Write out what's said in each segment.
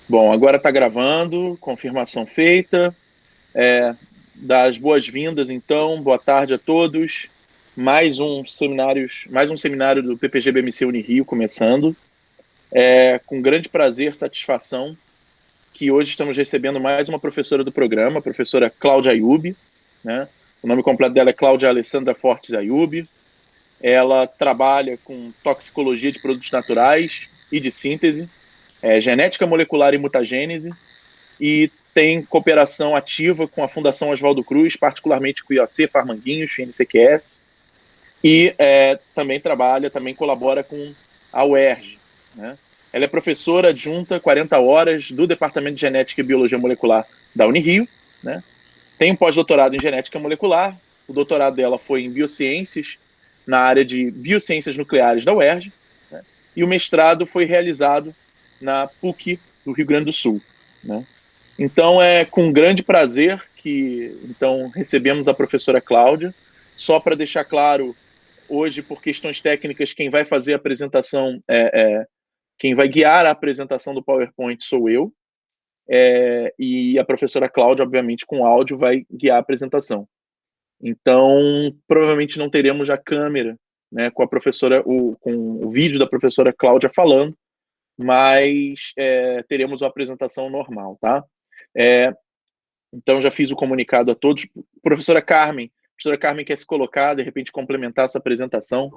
Bom, agora está gravando, confirmação feita. Das boas-vindas, então, boa tarde a todos. Mais um seminário do PPG-BMC Unirio começando. Com grande prazer, satisfação, que hoje estamos recebendo mais uma professora do programa, a professora Cláudia Ayub, né? O nome completo dela é Cláudia Alessandra Fortes Ayub. Ela trabalha com toxicologia de produtos naturais e de síntese, genética molecular e mutagênese, e tem cooperação ativa com a Fundação Oswaldo Cruz, particularmente com o IOC, Farmanguinhos, NCQS, e também colabora com a UERJ, né? Ela é professora adjunta 40 horas do Departamento de Genética e Biologia Molecular da Unirio, né? Tem um pós-doutorado em genética molecular, o doutorado dela foi em biociências, na área de biociências nucleares da UERJ, né? E o mestrado foi realizado na PUC do Rio Grande do Sul, né? Então, é com grande prazer que então recebemos a professora Cláudia. Só para deixar claro, hoje, por questões técnicas, quem vai fazer a apresentação, quem vai guiar a apresentação do PowerPoint sou eu, e a professora Cláudia, obviamente, com áudio, vai guiar a apresentação. Então, provavelmente não teremos a câmera, né, com o vídeo da professora Cláudia falando, mas teremos uma apresentação normal, tá? Então, já fiz o comunicado a todos. Professora Carmen quer se colocar, de repente, complementar essa apresentação?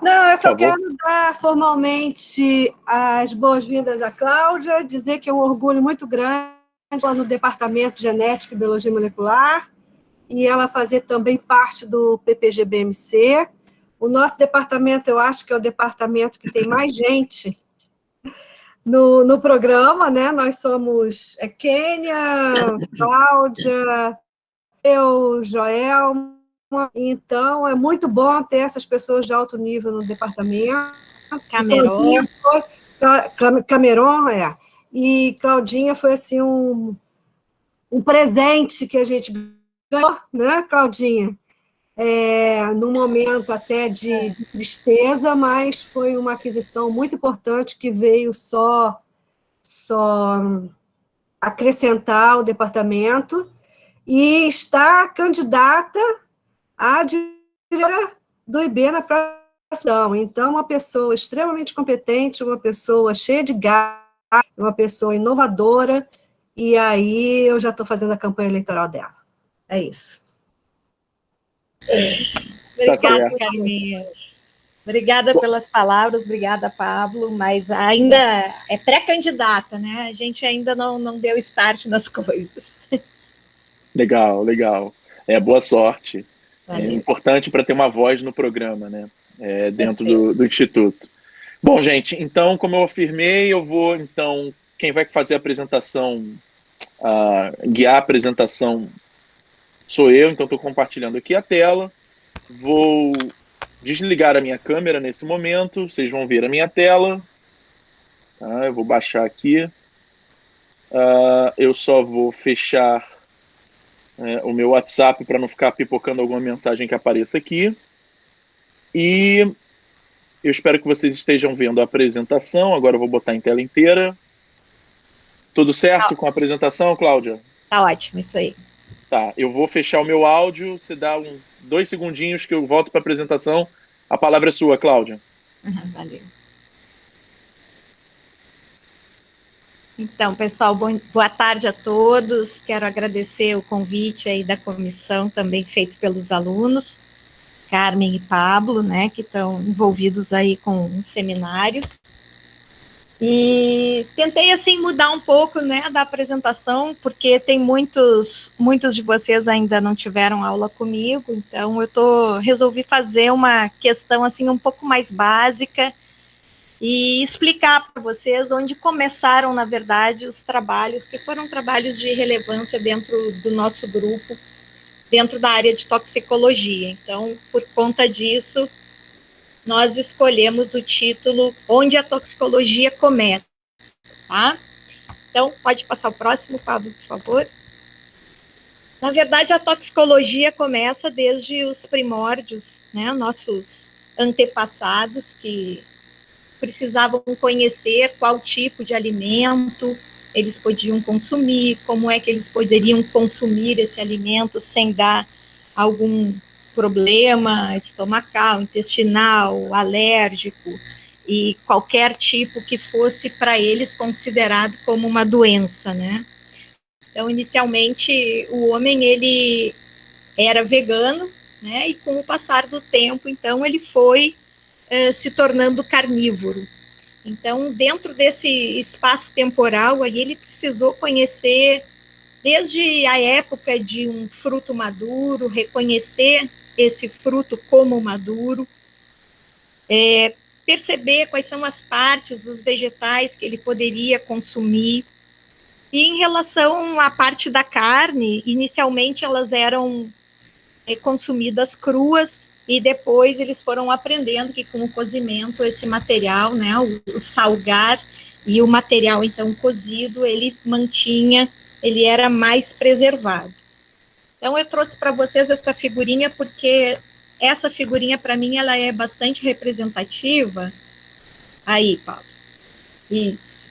Não, eu Por só favor. quero dar formalmente as boas-vindas à Cláudia, dizer que é um orgulho muito grande lá no Departamento de Genética e Biologia Molecular, e ela fazer também parte do PPG-BMC. O nosso departamento, eu acho que é o departamento que tem mais gente no programa, né? Nós somos Kênia, Cláudia, eu, Joel. Então, é muito bom ter essas pessoas de alto nível no departamento. Cameron, E Claudinha foi, assim, um presente que a gente ganhou, né, Claudinha? Num momento até de tristeza, mas foi uma aquisição muito importante que veio só acrescentar o departamento e está candidata à diretora do IB na próxima. Então, uma pessoa extremamente competente, uma pessoa cheia de garra, uma pessoa inovadora, e aí eu já estou fazendo a campanha eleitoral dela. É isso. Obrigada, Carminha. Obrigada pelas palavras, obrigada, Pablo, mas ainda é pré-candidata, né? A gente ainda não deu start nas coisas. Legal. Boa sorte. Valeu. É importante para ter uma voz no programa, né? Dentro do Instituto. Bom, gente, então, como eu afirmei, quem vai fazer a apresentação, guiar a apresentação sou eu, então estou compartilhando aqui a tela. Vou desligar a minha câmera nesse momento, vocês vão ver a minha tela. Tá? Eu vou baixar aqui. Eu só vou fechar o meu WhatsApp para não ficar pipocando alguma mensagem que apareça aqui. E eu espero que vocês estejam vendo a apresentação. Agora eu vou botar em tela inteira. Tudo certo com a apresentação, Cláudia? Tá ótimo, isso aí. Tá, eu vou fechar o meu áudio. Você dá 2 segundinhos que eu volto para a apresentação. A palavra é sua, Cláudia. Valeu. Então, pessoal, boa tarde a todos. Quero agradecer o convite aí da comissão, também feito pelos alunos, Carmen e Pablo, né, que estão envolvidos aí com os seminários. E tentei, assim, mudar um pouco, né, da apresentação, porque tem muitos de vocês ainda não tiveram aula comigo, então resolvi fazer uma questão, assim, um pouco mais básica e explicar para vocês onde começaram, na verdade, os trabalhos, que foram trabalhos de relevância dentro do nosso grupo, dentro da área de toxicologia. Então, por conta disso, nós escolhemos o título Onde a Toxicologia Começa, tá? Então, pode passar o próximo, Pablo, por favor. Na verdade, a toxicologia começa desde os primórdios, né? Nossos antepassados, que precisavam conhecer qual tipo de alimento eles podiam consumir, como é que eles poderiam consumir esse alimento sem dar algum problema estomacal, intestinal, alérgico, e qualquer tipo que fosse para eles considerado como uma doença, né? Então, inicialmente, o homem, ele era vegano, né? E com o passar do tempo, então, ele foi se tornando carnívoro. Então, dentro desse espaço temporal, aí ele precisou conhecer, desde a época de um fruto maduro, reconhecer esse fruto como maduro, perceber quais são as partes dos vegetais que ele poderia consumir. E em relação à parte da carne, inicialmente elas eram consumidas cruas, e depois eles foram aprendendo que com o cozimento esse material, né, o salgar e o material então cozido, ele era mais preservado. Então eu trouxe para vocês essa figurinha porque essa figurinha para mim ela é bastante representativa. Aí, Paulo. Isso.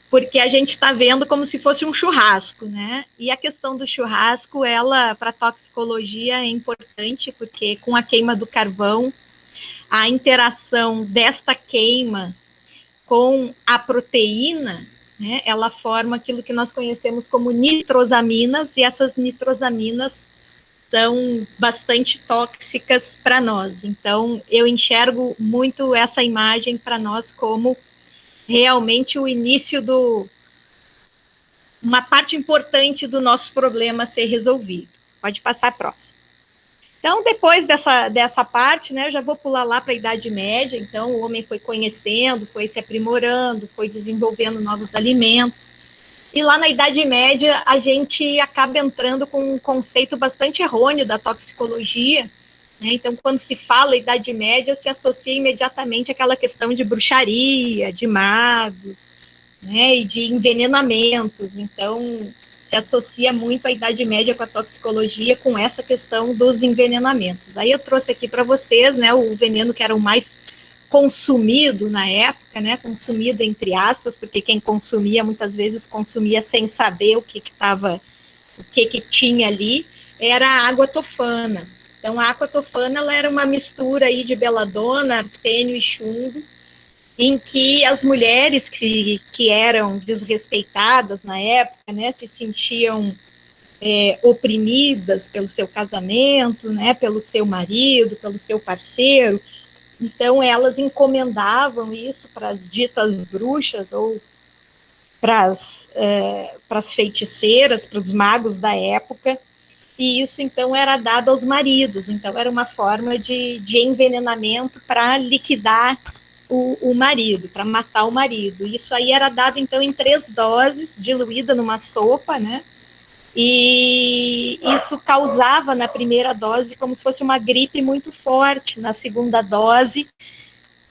Porque a gente está vendo como se fosse um churrasco, né? E a questão do churrasco, ela, para toxicologia, é importante, porque com a queima do carvão, a interação desta queima com a proteína, né, ela forma aquilo que nós conhecemos como nitrosaminas, e essas nitrosaminas são bastante tóxicas para nós. Então, eu enxergo muito essa imagem para nós como realmente o início uma parte importante do nosso problema a ser resolvido. Pode passar a próxima. Então, depois dessa parte, né, eu já vou pular lá para a Idade Média. Então, o homem foi conhecendo, foi se aprimorando, foi desenvolvendo novos alimentos. E lá na Idade Média, a gente acaba entrando com um conceito bastante errôneo da toxicologia, né? Então, quando se fala Idade Média, se associa imediatamente àquela questão de bruxaria, de magos, né, e de envenenamentos. Então, se associa muito a Idade Média com a toxicologia, com essa questão dos envenenamentos. Aí eu trouxe aqui para vocês, né, o veneno que era o mais consumido na época, né, consumido entre aspas, porque quem consumia muitas vezes consumia sem saber o que tinha ali, era a água tofana. Então, a água tofana ela era uma mistura aí de beladona, arsênio e chumbo, em que as mulheres que eram desrespeitadas na época, né, se sentiam oprimidas pelo seu casamento, né, pelo seu marido, pelo seu parceiro. Então, elas encomendavam isso para as ditas bruxas ou para as feiticeiras, para os magos da época, e isso, então, era dado aos maridos. Então, era uma forma de envenenamento para liquidar o marido, para matar o marido. Isso aí era dado, então, em 3 doses, diluída numa sopa, né? E isso causava, na primeira dose, como se fosse uma gripe muito forte. Na segunda dose,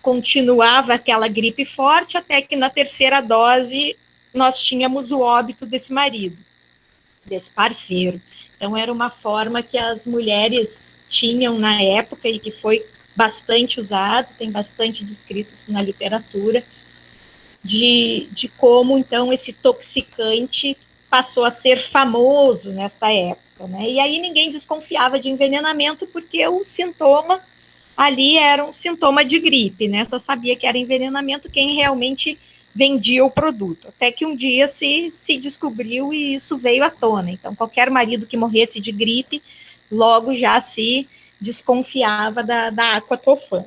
continuava aquela gripe forte, até que na terceira dose nós tínhamos o óbito desse marido, desse parceiro. Então, era uma forma que as mulheres tinham na época e que foi bastante usado, tem bastante descrito na literatura, de como, então, esse toxicante passou a ser famoso nessa época, né? E aí ninguém desconfiava de envenenamento, porque o sintoma ali era um sintoma de gripe, né? Só sabia que era envenenamento quem realmente vendia o produto. Até que um dia se descobriu e isso veio à tona. Então, qualquer marido que morresse de gripe, logo já se desconfiava da aquatofana.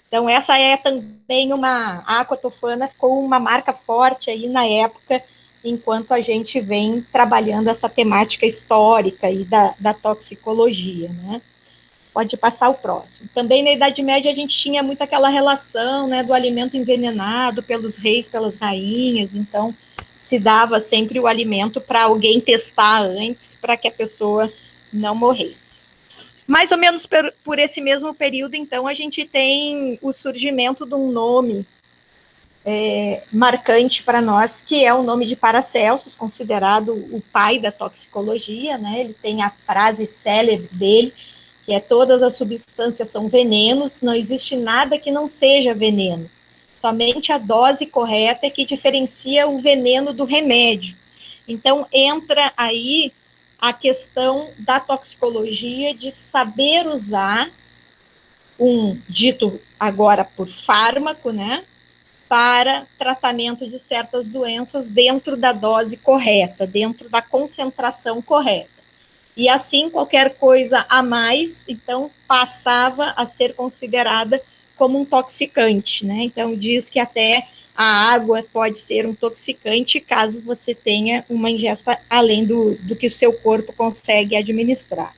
Então, essa é também a aquatofana ficou uma marca forte aí na época, enquanto a gente vem trabalhando essa temática histórica aí da toxicologia, né? Pode passar o próximo. Também na Idade Média a gente tinha muito aquela relação, né, do alimento envenenado pelos reis, pelas rainhas, então se dava sempre o alimento para alguém testar antes, para que a pessoa não morresse. Mais ou menos por esse mesmo período, então, a gente tem o surgimento de um nome marcante para nós, que é o nome de Paracelsus, considerado o pai da toxicologia, né? Ele tem a frase célebre dele, que todas as substâncias são venenos, não existe nada que não seja veneno. Somente a dose correta é que diferencia o veneno do remédio. Então, entra aí a questão da toxicologia, de saber usar dito agora por fármaco, né, para tratamento de certas doenças dentro da dose correta, dentro da concentração correta. E assim, qualquer coisa a mais, então, passava a ser considerada como um toxicante, né? Então, diz que até a água pode ser um toxicante caso você tenha uma ingesta além do que o seu corpo consegue administrar.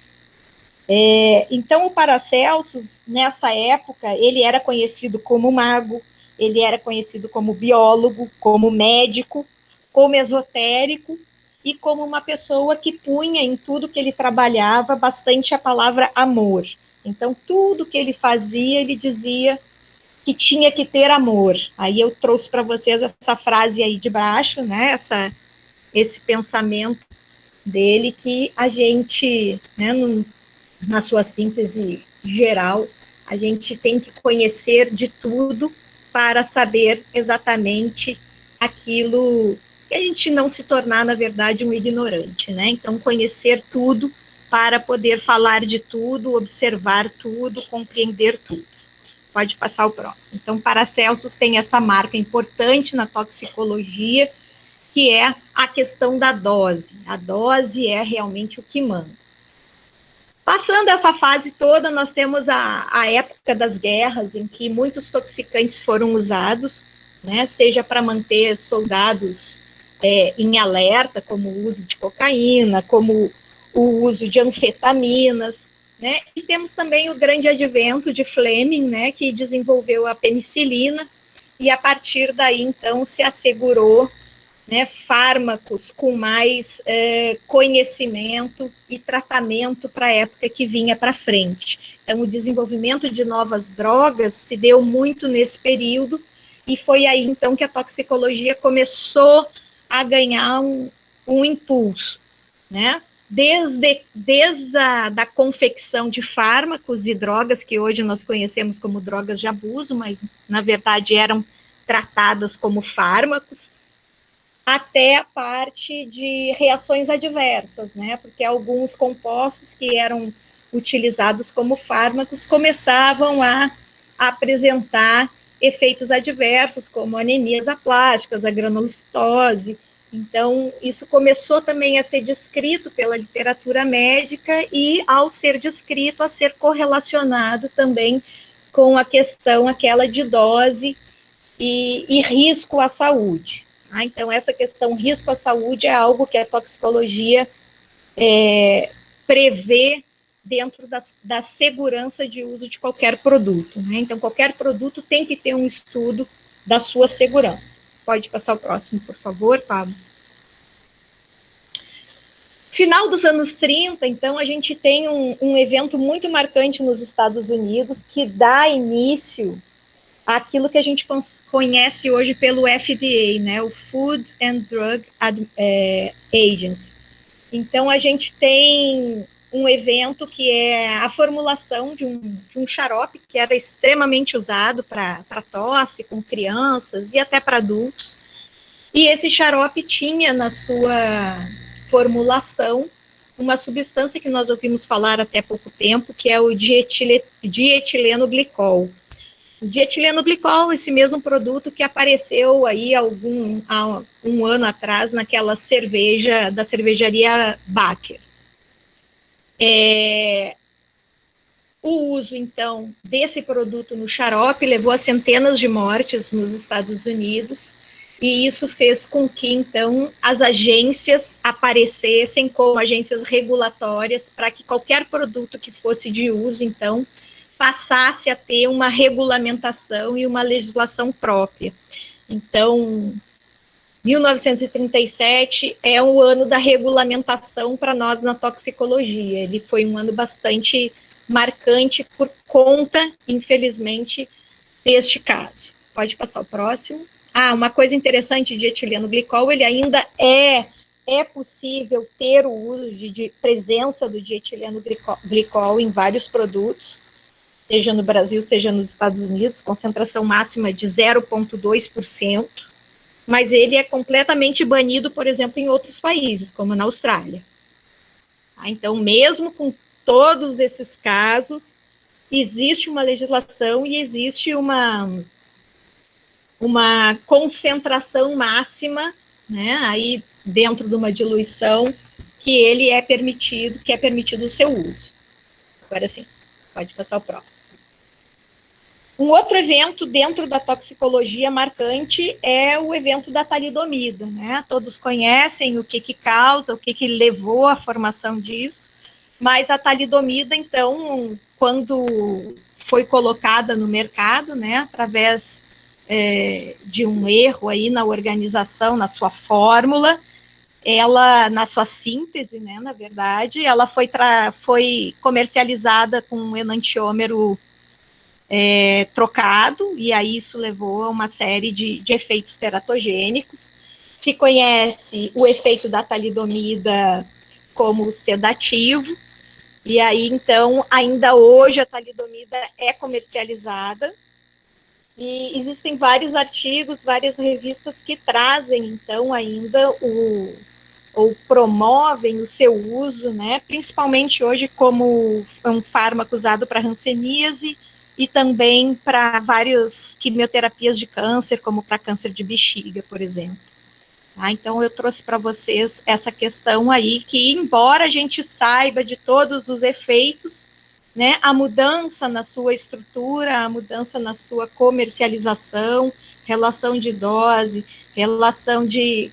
Então, o Paracelsus, nessa época, ele era conhecido como mago, ele era conhecido como biólogo, como médico, como esotérico, e como uma pessoa que punha em tudo que ele trabalhava bastante a palavra amor. Então, tudo que ele fazia, ele dizia que tinha que ter amor. Aí eu trouxe para vocês essa frase aí de baixo, né? Esse pensamento dele, que a gente, né, na sua síntese geral, a gente tem que conhecer de tudo para saber exatamente aquilo, que a gente não se tornar, na verdade, um ignorante, né? Então, conhecer tudo para poder falar de tudo, observar tudo, compreender tudo. Pode passar o próximo. Então, Paracelsus tem essa marca importante na toxicologia, que é a questão da dose. A dose é realmente o que manda. Passando essa fase toda, nós temos a época das guerras, em que muitos toxicantes foram usados, né, seja para manter soldados em alerta, como o uso de cocaína, como o uso de anfetaminas, né, e temos também o grande advento de Fleming, né, que desenvolveu a penicilina, e a partir daí, então, se assegurou, né, fármacos com mais conhecimento e tratamento para a época que vinha para frente. Então, o desenvolvimento de novas drogas se deu muito nesse período, e foi aí, então, que a toxicologia começou a ganhar um impulso, né? Desde a confecção de fármacos e drogas, que hoje nós conhecemos como drogas de abuso, mas, na verdade, eram tratadas como fármacos, até a parte de reações adversas, né? Porque alguns compostos que eram utilizados como fármacos começavam a apresentar efeitos adversos, como anemias aplásticas, a granulocitose. Então, isso começou também a ser descrito pela literatura médica e, ao ser descrito, a ser correlacionado também com a questão aquela de dose e risco à saúde. Então, essa questão risco à saúde é algo que a toxicologia prevê dentro da segurança de uso de qualquer produto, né? Então, qualquer produto tem que ter um estudo da sua segurança. Pode passar o próximo, por favor, Pablo. Final dos anos 30, então, a gente tem um evento muito marcante nos Estados Unidos que dá início àquilo que a gente conhece hoje pelo FDA, né, o Food and Drug Agency. Então, a gente tem um evento que é a formulação de um xarope que era extremamente usado para tosse com crianças e até para adultos. E esse xarope tinha na sua formulação uma substância que nós ouvimos falar até pouco tempo, que é o dietileno glicol. O dietileno glicol, esse mesmo produto que apareceu aí há um ano atrás naquela cerveja da cervejaria Baker. O uso, então, desse produto no xarope levou a centenas de mortes nos Estados Unidos, e isso fez com que, então, as agências aparecessem como agências regulatórias para que qualquer produto que fosse de uso, então, passasse a ter uma regulamentação e uma legislação própria. Então, 1937 é o ano da regulamentação para nós na toxicologia. Ele foi um ano bastante marcante por conta, infelizmente, deste caso. Pode passar o próximo. Uma coisa interessante de etileno glicol, ele ainda é possível ter o uso de presença do dietileno glicol em vários produtos. seja no Brasil, seja nos Estados Unidos, concentração máxima de 0,2%, mas ele é completamente banido, por exemplo, em outros países, como na Austrália. Então, mesmo com todos esses casos, existe uma legislação e existe uma concentração máxima, né, aí dentro de uma diluição, que ele é permitido, que é permitido o seu uso. Agora sim, pode passar o próximo. Um outro evento dentro da toxicologia marcante é o evento da talidomida, né? Todos conhecem o que causa, o que levou à formação disso, mas a talidomida, então, quando foi colocada no mercado, né, através de um erro aí na organização, na sua fórmula, ela, na sua síntese, né, na verdade, ela foi comercializada com um enantiômero trocado, e aí isso levou a uma série de efeitos teratogênicos. Se conhece o efeito da talidomida como sedativo, e aí, então, ainda hoje a talidomida é comercializada, e existem vários artigos, várias revistas que trazem, então, ainda ou promovem o seu uso, né, principalmente hoje como um fármaco usado para hanseníase, e também para várias quimioterapias de câncer, como para câncer de bexiga, por exemplo. Então, eu trouxe para vocês essa questão aí, que embora a gente saiba de todos os efeitos, né, a mudança na sua estrutura, a mudança na sua comercialização, relação de dose, relação de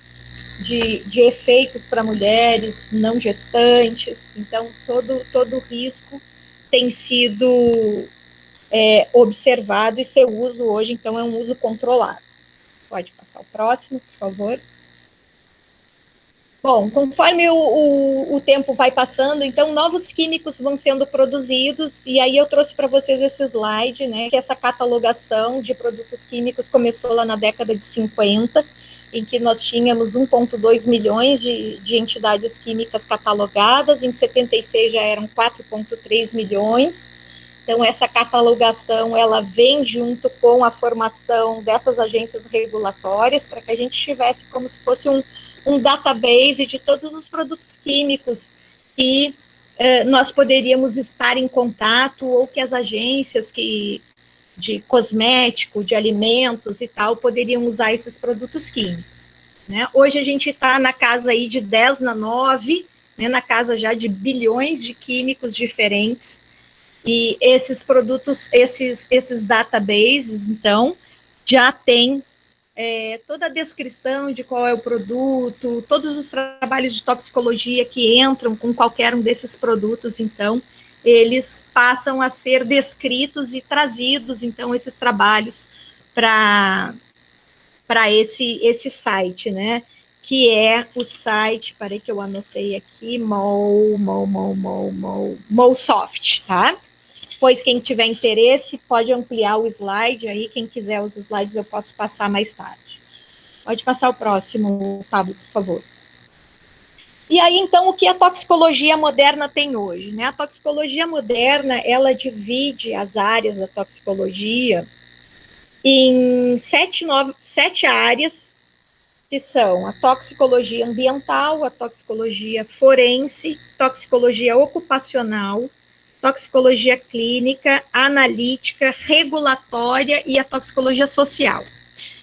efeitos para mulheres não gestantes, então, todo risco tem sido observado, e seu uso hoje, então, é um uso controlado. Pode passar o próximo, por favor. Bom, conforme o tempo vai passando, então, novos químicos vão sendo produzidos, e aí eu trouxe para vocês esse slide, né, que essa catalogação de produtos químicos começou lá na década de 50, em que nós tínhamos 1,2 milhões de entidades químicas catalogadas, em 76 já eram 4,3 milhões, então, essa catalogação, ela vem junto com a formação dessas agências regulatórias, para que a gente tivesse como se fosse um database de todos os produtos químicos que nós poderíamos estar em contato, ou que as agências de cosmético, de alimentos e tal, poderiam usar esses produtos químicos, né? Hoje a gente está na casa aí de 10 na 9, né, na casa já de bilhões de químicos diferentes. E esses produtos, esses databases, então, já tem toda a descrição de qual é o produto, todos os trabalhos de toxicologia que entram com qualquer um desses produtos, então, eles passam a ser descritos e trazidos, então, esses trabalhos para esse site, né? Que é o site, peraí que eu anotei aqui, MolSoft, tá? Pois quem tiver interesse pode ampliar o slide aí, quem quiser os slides eu posso passar mais tarde. Pode passar o próximo, Pablo, por favor. E aí, então, o que a toxicologia moderna tem hoje, né? A toxicologia moderna, ela divide as áreas da toxicologia em 7 áreas, que são a toxicologia ambiental, a toxicologia forense, toxicologia ocupacional, toxicologia clínica, analítica, regulatória e a toxicologia social.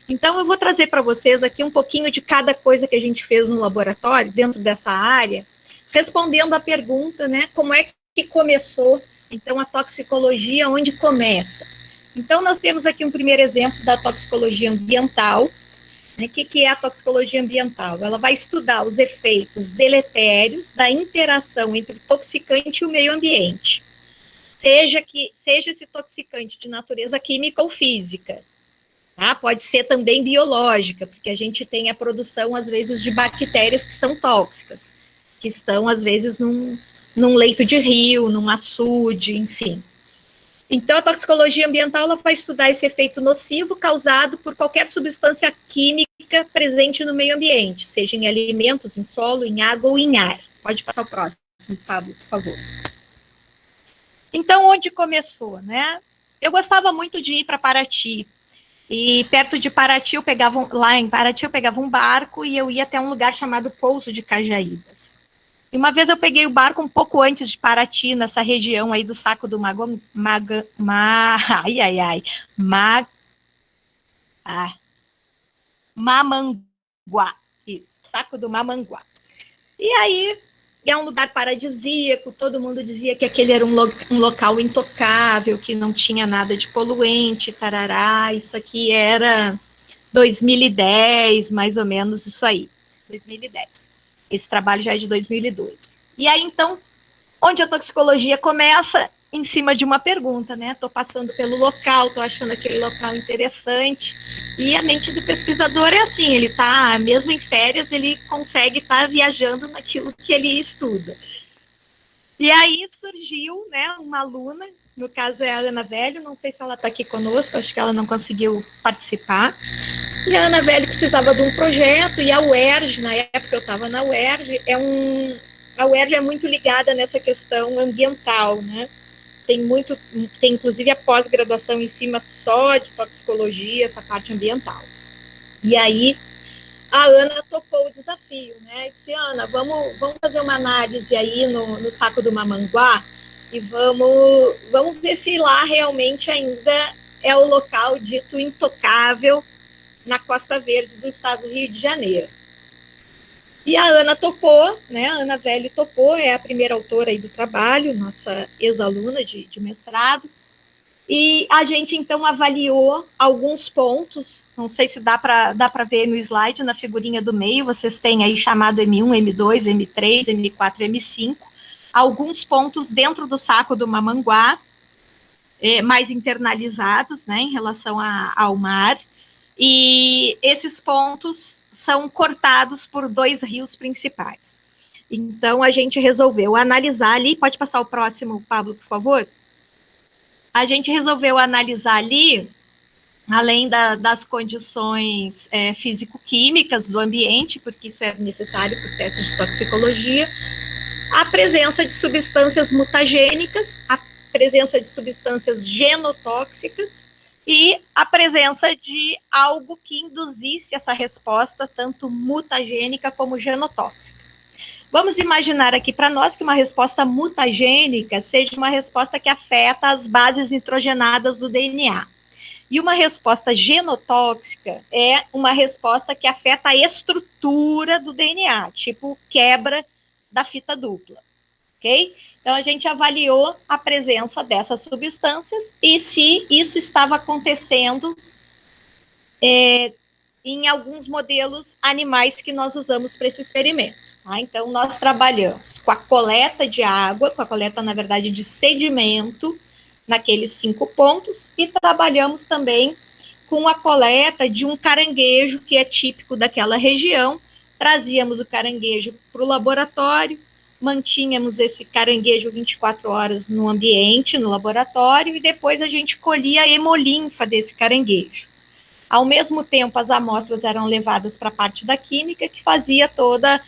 Então, eu vou trazer para vocês aqui um pouquinho de cada coisa que a gente fez no laboratório, dentro dessa área, respondendo a pergunta, né, como é que começou, então, a toxicologia, onde começa? Então, nós temos aqui um primeiro exemplo da toxicologia ambiental. O que é a toxicologia ambiental? Ela vai estudar os efeitos deletérios da interação entre o toxicante e o meio ambiente. Seja esse toxicante de natureza química ou física, tá? Pode ser também biológica, porque a gente tem a produção, às vezes, de bactérias que são tóxicas, que estão, às vezes, num leito de rio, num açude, enfim. Então, a toxicologia ambiental ela vai estudar esse efeito nocivo causado por qualquer substância química presente no meio ambiente, seja em alimentos, em solo, em água ou em ar. Pode passar o próximo, Pablo, por favor. Então, onde começou, né? eu gostava muito de ir para Paraty. E perto de Paraty, lá em Paraty, eu pegava um barco e eu ia até um lugar chamado Pouso de Cajaídas. E uma vez eu peguei o barco um pouco antes de Paraty, nessa região aí do Saco do Mamanguá. Isso, Saco do Mamanguá. E aí, é um lugar paradisíaco, todo mundo dizia que aquele era um local intocável, que não tinha nada de poluente, tarará, isso aqui era 2010, mais ou menos isso aí, 2010. Esse trabalho já é de 2002. E aí, então, onde a toxicologia começa? Em cima de uma pergunta, né? Estou passando pelo local, estou achando aquele local interessante. E a mente do pesquisador é assim, ele está, mesmo em férias, ele consegue estar viajando naquilo que ele estuda. E aí surgiu, né, uma aluna, no caso é a Ana Velho, não sei se ela está aqui conosco, acho que ela não conseguiu participar. E a Ana Velho precisava de um projeto, e a UERJ, na época eu estava na UERJ, a UERJ é muito ligada nessa questão ambiental, né? Tem inclusive a pós-graduação em cima só de toxicologia, essa parte ambiental. E aí a Ana topou o desafio, né? E disse, Ana, vamos fazer uma análise aí no Saco do Mamanguá e vamos ver se lá realmente ainda é o local dito intocável na Costa Verde do estado do Rio de Janeiro. E a Ana topou, né? A Ana Velho topou, é a primeira autora aí do trabalho, nossa ex-aluna de mestrado. E a gente, então, avaliou alguns pontos, não sei se dá para ver no slide, na figurinha do meio, vocês têm aí chamado M1, M2, M3, M4, M5, alguns pontos dentro do Saco do Mamanguá, mais internalizados, né, em relação ao mar, e esses pontos são cortados por 2 rios principais. Então, a gente resolveu analisar ali, pode passar o próximo, Pablo, por favor? A gente resolveu analisar ali, além das condições físico-químicas do ambiente, porque isso é necessário para os testes de toxicologia, a presença de substâncias mutagênicas, a presença de substâncias genotóxicas e a presença de algo que induzisse essa resposta tanto mutagênica como genotóxica. Vamos imaginar aqui para nós que uma resposta mutagênica seja uma resposta que afeta as bases nitrogenadas do DNA. E uma resposta genotóxica é uma resposta que afeta a estrutura do DNA, tipo quebra da fita dupla, ok? Então, a gente avaliou a presença dessas substâncias e se isso estava acontecendo em alguns modelos animais que nós usamos para esse experimento. Tá? Então, nós trabalhamos com a coleta de água, com a coleta, na verdade, de sedimento, naqueles 5 pontos, e trabalhamos também com a coleta de um caranguejo, que é típico daquela região. Trazíamos o caranguejo para o laboratório, mantínhamos esse caranguejo 24 horas no ambiente, no laboratório, e depois a gente colhia a hemolinfa desse caranguejo. Ao mesmo tempo, as amostras eram levadas para a parte da química, que fazia toda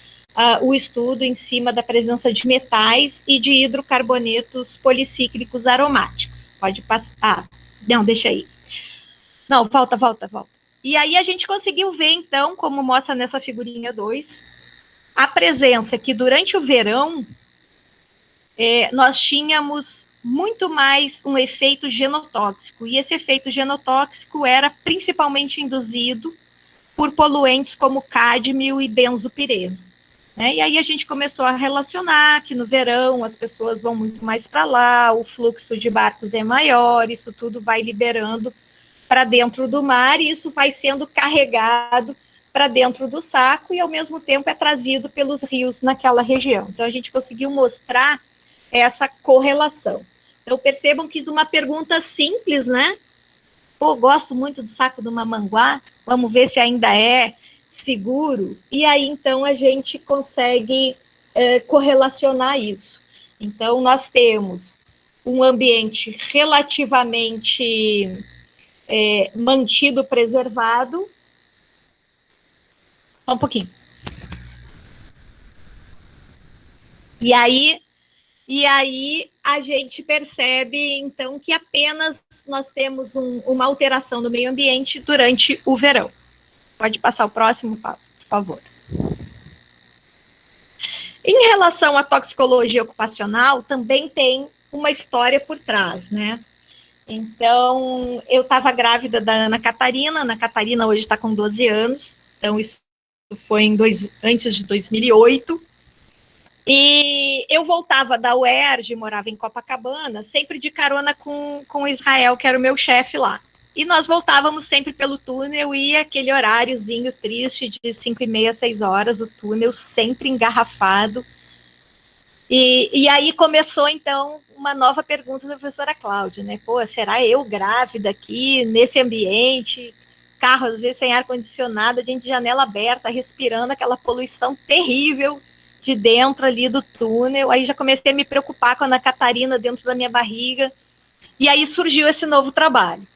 o estudo em cima da presença de metais e de hidrocarbonetos policíclicos aromáticos. Pode passar. Não, deixa aí. Não, volta. E aí a gente conseguiu ver, então, como mostra nessa figurinha 2, a presença que durante o verão nós tínhamos muito mais um efeito genotóxico, e esse efeito genotóxico era principalmente induzido por poluentes como cádmio e benzopireno. E aí a gente começou a relacionar que no verão as pessoas vão muito mais para lá, o fluxo de barcos é maior, isso tudo vai liberando para dentro do mar, e isso vai sendo carregado para dentro do saco, e ao mesmo tempo é trazido pelos rios naquela região. Então a gente conseguiu mostrar essa correlação. Então percebam que de uma pergunta simples, né? Pô, gosto muito do Saco do Mamanguá, vamos ver se ainda é seguro, e aí então a gente consegue correlacionar isso. Então nós temos um ambiente relativamente mantido, preservado. Só um pouquinho. E aí a gente percebe, então, que apenas nós temos uma alteração do meio ambiente durante o verão. Pode passar o próximo, por favor. Em relação à toxicologia ocupacional, também tem uma história por trás, né? Então, eu estava grávida da Ana Catarina. Ana Catarina hoje está com 12 anos, então isso foi antes de 2008. E eu voltava da UERJ, morava em Copacabana, sempre de carona com o Israel, que era o meu chefe lá. E nós voltávamos sempre pelo túnel, e aquele horáriozinho triste de 5h30, 6 horas, o túnel sempre engarrafado. E aí começou, então, uma nova pergunta da professora Cláudia, né? Pô, será eu grávida aqui, nesse ambiente, carro às vezes sem ar-condicionado, a gente de janela aberta, respirando aquela poluição terrível de dentro ali do túnel. Aí já comecei a me preocupar com a Ana Catarina dentro da minha barriga. E aí surgiu esse novo trabalho.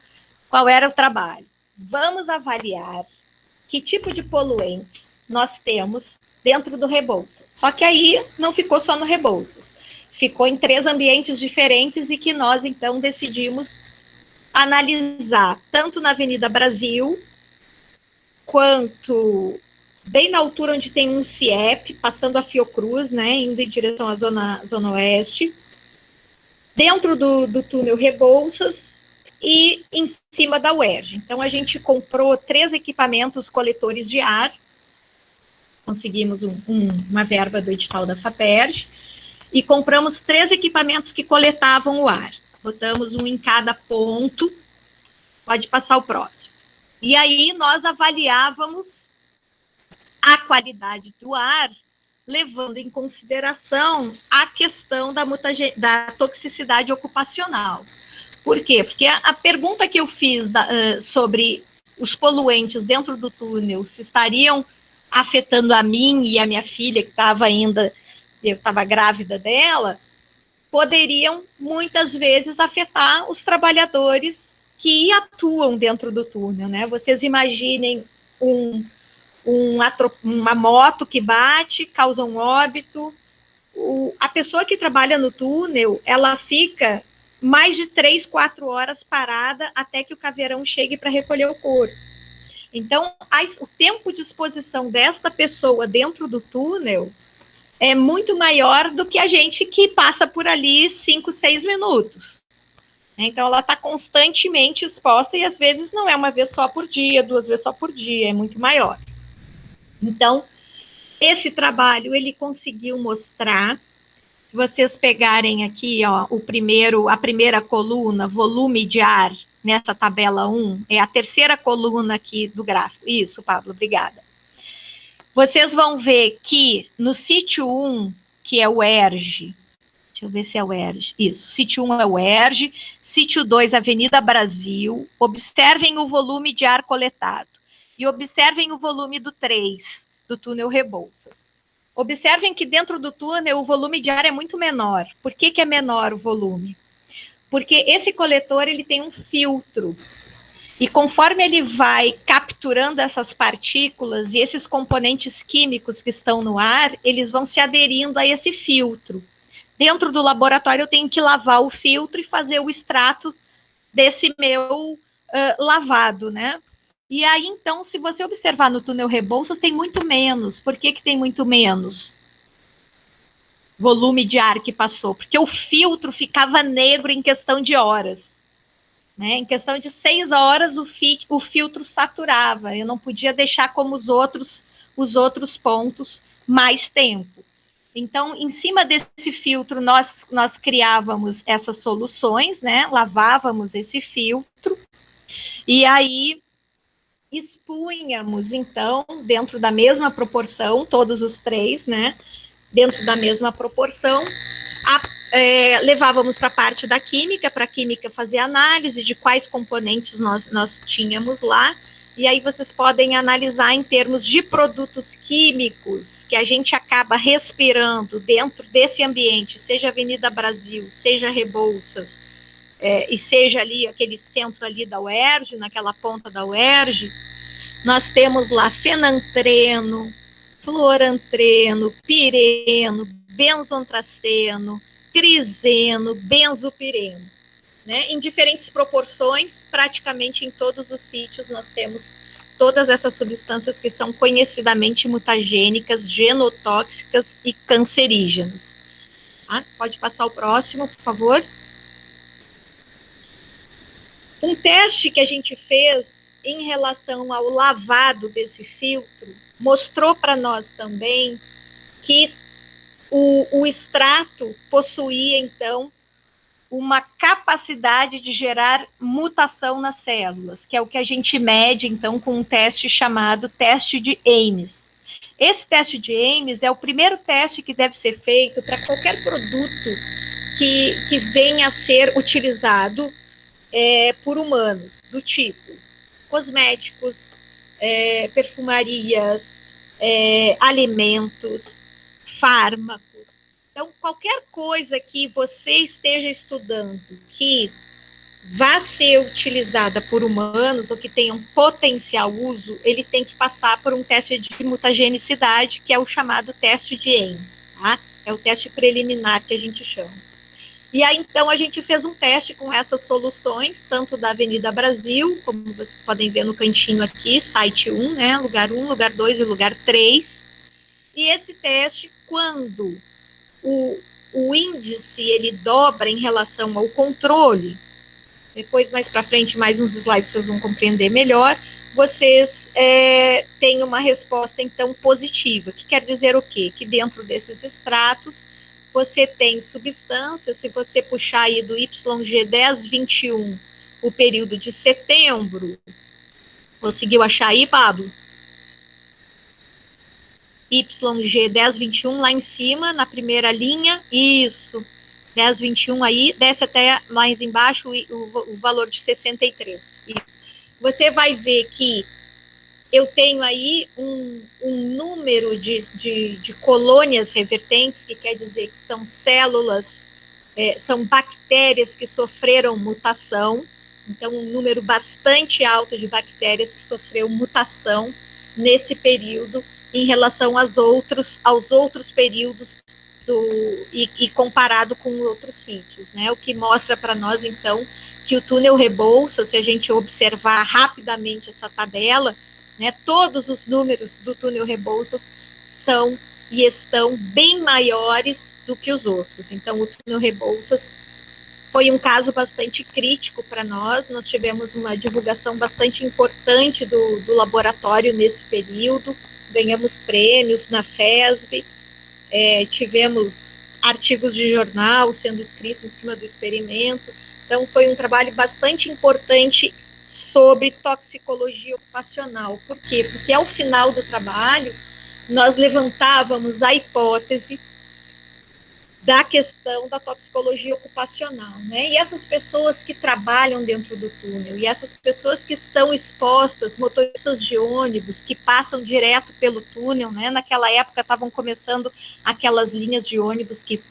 Qual era o trabalho? Vamos avaliar que tipo de poluentes nós temos dentro do Rebouças. Só que aí não ficou só no Rebouças. Ficou em 3 ambientes diferentes, e que nós, então, decidimos analisar tanto na Avenida Brasil, quanto bem na altura onde tem um CIEP, passando a Fiocruz, né, indo em direção à zona oeste, dentro do túnel Rebouças e em cima da UERJ. Então, a gente comprou 3 equipamentos coletores de ar, conseguimos uma verba do edital da FAPERJ, e compramos 3 equipamentos que coletavam o ar. Botamos um em cada ponto. Pode passar o próximo. E aí nós avaliávamos a qualidade do ar, levando em consideração a questão da toxicidade ocupacional. Por quê? Porque a pergunta que eu fiz sobre os poluentes dentro do túnel, se estariam afetando a mim e a minha filha, que estava ainda, eu estava grávida dela, poderiam muitas vezes afetar os trabalhadores que atuam dentro do túnel, né? Vocês imaginem uma moto que bate, causa um óbito. A pessoa que trabalha no túnel, ela fica mais de 3, 4 horas parada até que o caveirão chegue para recolher o corpo. Então, o tempo de exposição desta pessoa dentro do túnel é muito maior do que a gente que passa por ali 5, 6 minutos. Então, ela está constantemente exposta, e às vezes não é uma vez só por dia, 2 vezes só por dia, é muito maior. Então, esse trabalho, ele conseguiu mostrar, se vocês pegarem aqui, ó, a primeira coluna, volume de ar, nessa tabela 1, é a terceira coluna aqui do gráfico. Isso, Pablo, obrigada. Vocês vão ver que no sítio 1, que é o ERJ, deixa eu ver se é o ERJ, isso, sítio 1 é o ERJ, sítio 2, Avenida Brasil, observem o volume de ar coletado, e observem o volume do 3, do túnel Rebouças. Observem que dentro do túnel o volume de ar é muito menor. Por que é menor o volume? Porque esse coletor, ele tem um filtro, e conforme ele vai capturando essas partículas e esses componentes químicos que estão no ar, eles vão se aderindo a esse filtro. Dentro do laboratório eu tenho que lavar o filtro e fazer o extrato desse meu lavado, né? E aí, então, se você observar no túnel Rebouças, tem muito menos. Por que tem muito menos volume de ar que passou? Porque o filtro ficava negro em questão de horas. Né? Em questão de 6 horas, o filtro saturava. Eu não podia deixar como os outros pontos mais tempo. Então, em cima desse filtro, nós criávamos essas soluções, né? Lavávamos esse filtro, e aí expunhamos, então, dentro da mesma proporção, todos os 3, né? Dentro da mesma proporção, levávamos para a parte da química, para a química fazer análise de quais componentes nós tínhamos lá, e aí vocês podem analisar em termos de produtos químicos que a gente acaba respirando dentro desse ambiente, seja Avenida Brasil, seja Rebouças, e seja ali aquele centro ali da UERJ, naquela ponta da UERJ, nós temos lá fenantreno, fluorantreno, pireno, benzontraceno, criseno, benzopireno, né? Em diferentes proporções, praticamente em todos os sítios nós temos todas essas substâncias que são conhecidamente mutagênicas, genotóxicas e cancerígenas. Tá? Pode passar o próximo, por favor. Um teste que a gente fez em relação ao lavado desse filtro mostrou para nós também que o extrato possuía, então, uma capacidade de gerar mutação nas células, que é o que a gente mede, então, com um teste chamado teste de Ames. Esse teste de Ames é o primeiro teste que deve ser feito para qualquer produto que venha a ser utilizado por humanos, do tipo cosméticos, perfumarias, alimentos, fármacos. Então, qualquer coisa que você esteja estudando que vá ser utilizada por humanos ou que tenha um potencial uso, ele tem que passar por um teste de mutagenicidade, que é o chamado teste de Ames, tá? É o teste preliminar que a gente chama. E aí, então, a gente fez um teste com essas soluções, tanto da Avenida Brasil, como vocês podem ver no cantinho aqui, site 1, né, lugar 1, lugar 2 e lugar 3. E esse teste, quando o índice ele dobra em relação ao controle, depois mais para frente, mais uns slides vocês vão compreender melhor, vocês têm uma resposta então positiva, que quer dizer o quê? Que dentro desses extratos você tem substâncias, se você puxar aí do YG 1021 o período de setembro, conseguiu achar aí, Pablo? YG 1021 lá em cima, na primeira linha, isso, 1021 aí, desce até mais embaixo o valor de 63. Isso. Você vai ver que eu tenho aí um número de colônias revertentes, que quer dizer que são células, são bactérias que sofreram mutação, então um número bastante alto de bactérias que sofreu mutação nesse período em relação aos outros períodos e comparado com outros sítios, né? O que mostra para nós, então, que o túnel Rebouças, se a gente observar rapidamente essa tabela, né, todos os números do túnel Rebouças são e estão bem maiores do que os outros. Então, o túnel Rebouças foi um caso bastante crítico para nós. Nós tivemos uma divulgação bastante importante do laboratório nesse período, ganhamos prêmios na FESB, tivemos artigos de jornal sendo escritos em cima do experimento. Então, foi um trabalho bastante importante sobre toxicologia ocupacional. Por quê? Porque ao final do trabalho, nós levantávamos a hipótese da questão da toxicologia ocupacional, né? E essas pessoas que trabalham dentro do túnel, e essas pessoas que estão expostas, motoristas de ônibus, que passam direto pelo túnel, né? Naquela época estavam começando aquelas linhas de ônibus que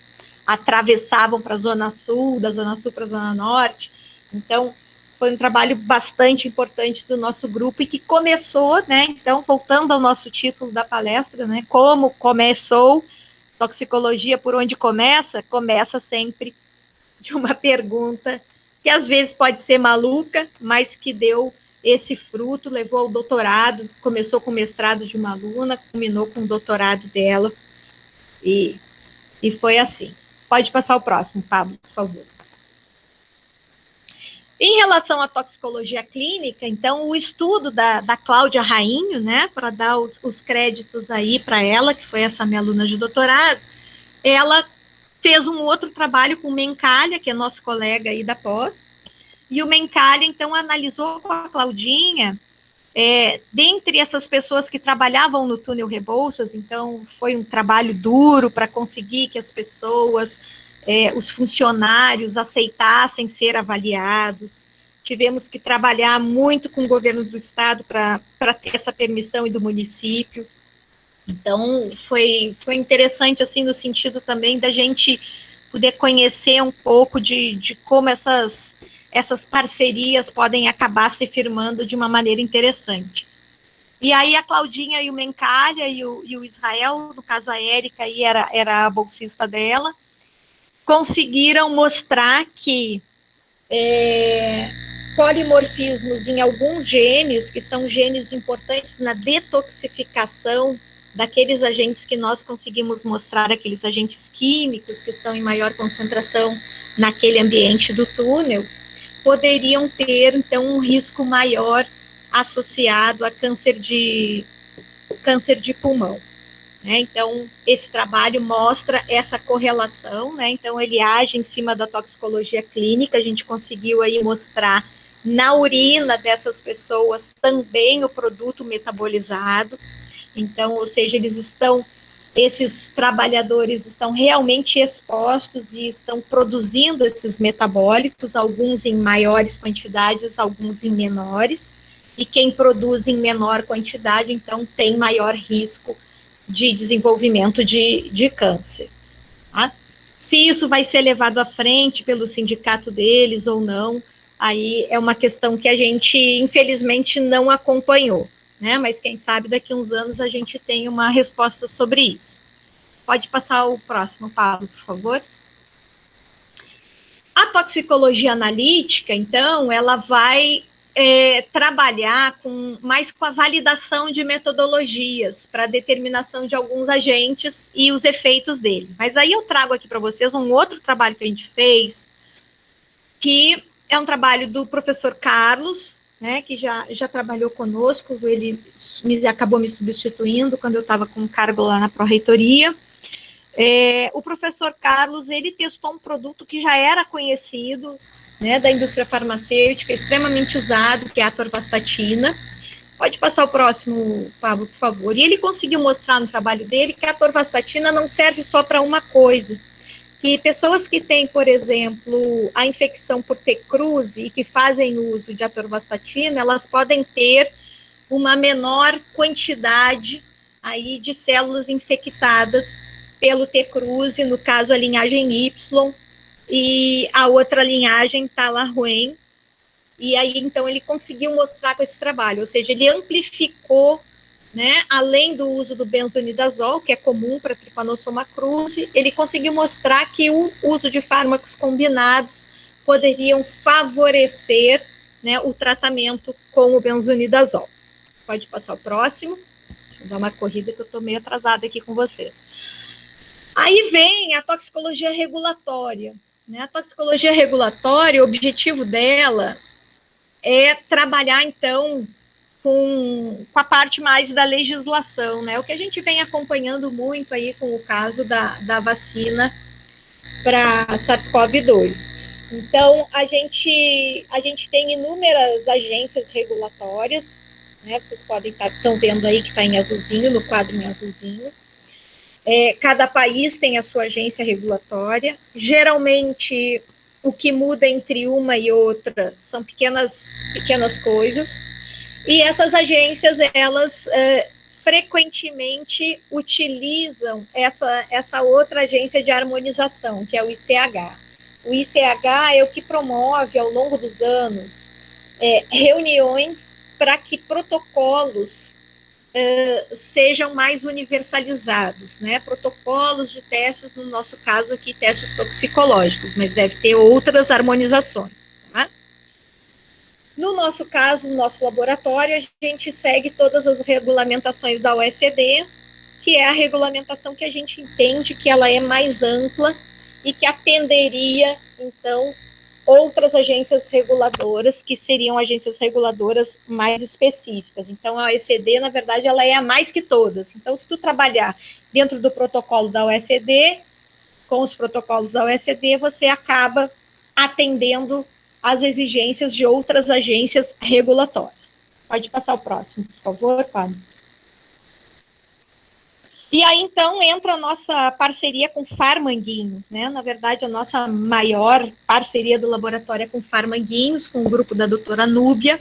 atravessavam para a Zona Sul, da Zona Sul para a Zona Norte. Então, foi um trabalho bastante importante do nosso grupo e que começou, né? Então, voltando ao nosso título da palestra, né? Como começou toxicologia, por onde começa? Começa sempre de uma pergunta que às vezes pode ser maluca, mas que deu esse fruto, levou ao doutorado, começou com o mestrado de uma aluna, culminou com o doutorado dela, e foi assim. Pode passar o próximo, Pablo, por favor. Em relação à toxicologia clínica, então, o estudo da Cláudia Rainho, né, para dar os créditos aí para ela, que foi essa minha aluna de doutorado, ela fez um outro trabalho com o Mencalha, que é nosso colega aí da pós, e o Mencalha, então, analisou com a Claudinha, dentre essas pessoas que trabalhavam no túnel Rebouças, então, foi um trabalho duro para conseguir que as pessoas, os funcionários aceitassem ser avaliados. Tivemos que trabalhar muito com o governo do estado para ter essa permissão e do município. Então, foi interessante, assim, no sentido também da gente poder conhecer um pouco de como essas parcerias podem acabar se firmando de uma maneira interessante. E aí a Claudinha e o Mencalha e o Israel, no caso a Érica, aí era a bolsista dela, conseguiram mostrar que polimorfismos em alguns genes, que são genes importantes na detoxificação daqueles agentes que nós conseguimos mostrar, aqueles agentes químicos que estão em maior concentração naquele ambiente do túnel, poderiam ter, então, um risco maior associado a câncer de pulmão. Né? Então, esse trabalho mostra essa correlação, né? Então, ele age em cima da toxicologia clínica, a gente conseguiu aí mostrar na urina dessas pessoas também o produto metabolizado. Então, ou seja, esses trabalhadores estão realmente expostos e estão produzindo esses metabólitos, alguns em maiores quantidades, alguns em menores, e quem produz em menor quantidade, então, tem maior risco de desenvolvimento de câncer. Tá? Se isso vai ser levado à frente pelo sindicato deles ou não, aí é uma questão que a gente, infelizmente, não acompanhou. Né? Mas quem sabe daqui a uns anos a gente tem uma resposta sobre isso. Pode passar o próximo, Pablo, por favor. A toxicologia analítica, então, ela vai trabalhar mais com a validação de metodologias para a determinação de alguns agentes e os efeitos dele. Mas aí eu trago aqui para vocês um outro trabalho que a gente fez, que é um trabalho do professor Carlos, né, que já trabalhou conosco, ele acabou me substituindo quando eu estava com um cargo lá na pró-reitoria. O professor Carlos, ele testou um produto que já era conhecido, né, da indústria farmacêutica, extremamente usado, que é a atorvastatina. Pode passar o próximo, Pablo, por favor. E ele conseguiu mostrar no trabalho dele que a atorvastatina não serve só para uma coisa, que pessoas que têm, por exemplo, a infecção por T-cruzi e que fazem uso de atorvastatina, elas podem ter uma menor quantidade aí de células infectadas pelo T-cruzi, no caso a linhagem Y, e a outra linhagem Talaruen. E aí, então, ele conseguiu mostrar com esse trabalho, ou seja, ele amplificou, né, além do uso do benzonidazol, que é comum para Trypanosoma cruzi, ele conseguiu mostrar que o uso de fármacos combinados poderiam favorecer, né, o tratamento com o benzonidazol. Pode passar o próximo. Deixa eu dar uma corrida que eu estou meio atrasada aqui com vocês. Aí vem a toxicologia regulatória. Né? A toxicologia regulatória, o objetivo dela é trabalhar, então, com a parte mais da legislação, né? O que a gente vem acompanhando muito aí com o caso da vacina para SARS-CoV-2. Então, a gente tem inúmeras agências regulatórias, né? Vocês podem estão vendo aí que está em azulzinho, no quadro em azulzinho. Cada país tem a sua agência regulatória. Geralmente, o que muda entre uma e outra são pequenas coisas. E essas agências, elas frequentemente utilizam essa outra agência de harmonização, que é o ICH. O ICH é o que promove, ao longo dos anos, reuniões para que protocolos sejam mais universalizados, né? Protocolos de testes, no nosso caso aqui, testes toxicológicos, mas deve ter outras harmonizações, tá? No nosso caso, no nosso laboratório, a gente segue todas as regulamentações da OECD, que é a regulamentação que a gente entende que ela é mais ampla e que atenderia, então, outras agências reguladoras, que seriam agências reguladoras mais específicas. Então, a OECD, na verdade, ela é a mais que todas. Então, se tu trabalhar dentro do protocolo da OECD, com os protocolos da OECD, você acaba atendendo às exigências de outras agências regulatórias. Pode passar o próximo, por favor, Pablo. E aí, então, entra a nossa parceria com Pharmanguinhos, né? Na verdade, a nossa maior parceria do laboratório é com Pharmanguinhos, com o grupo da doutora Núbia,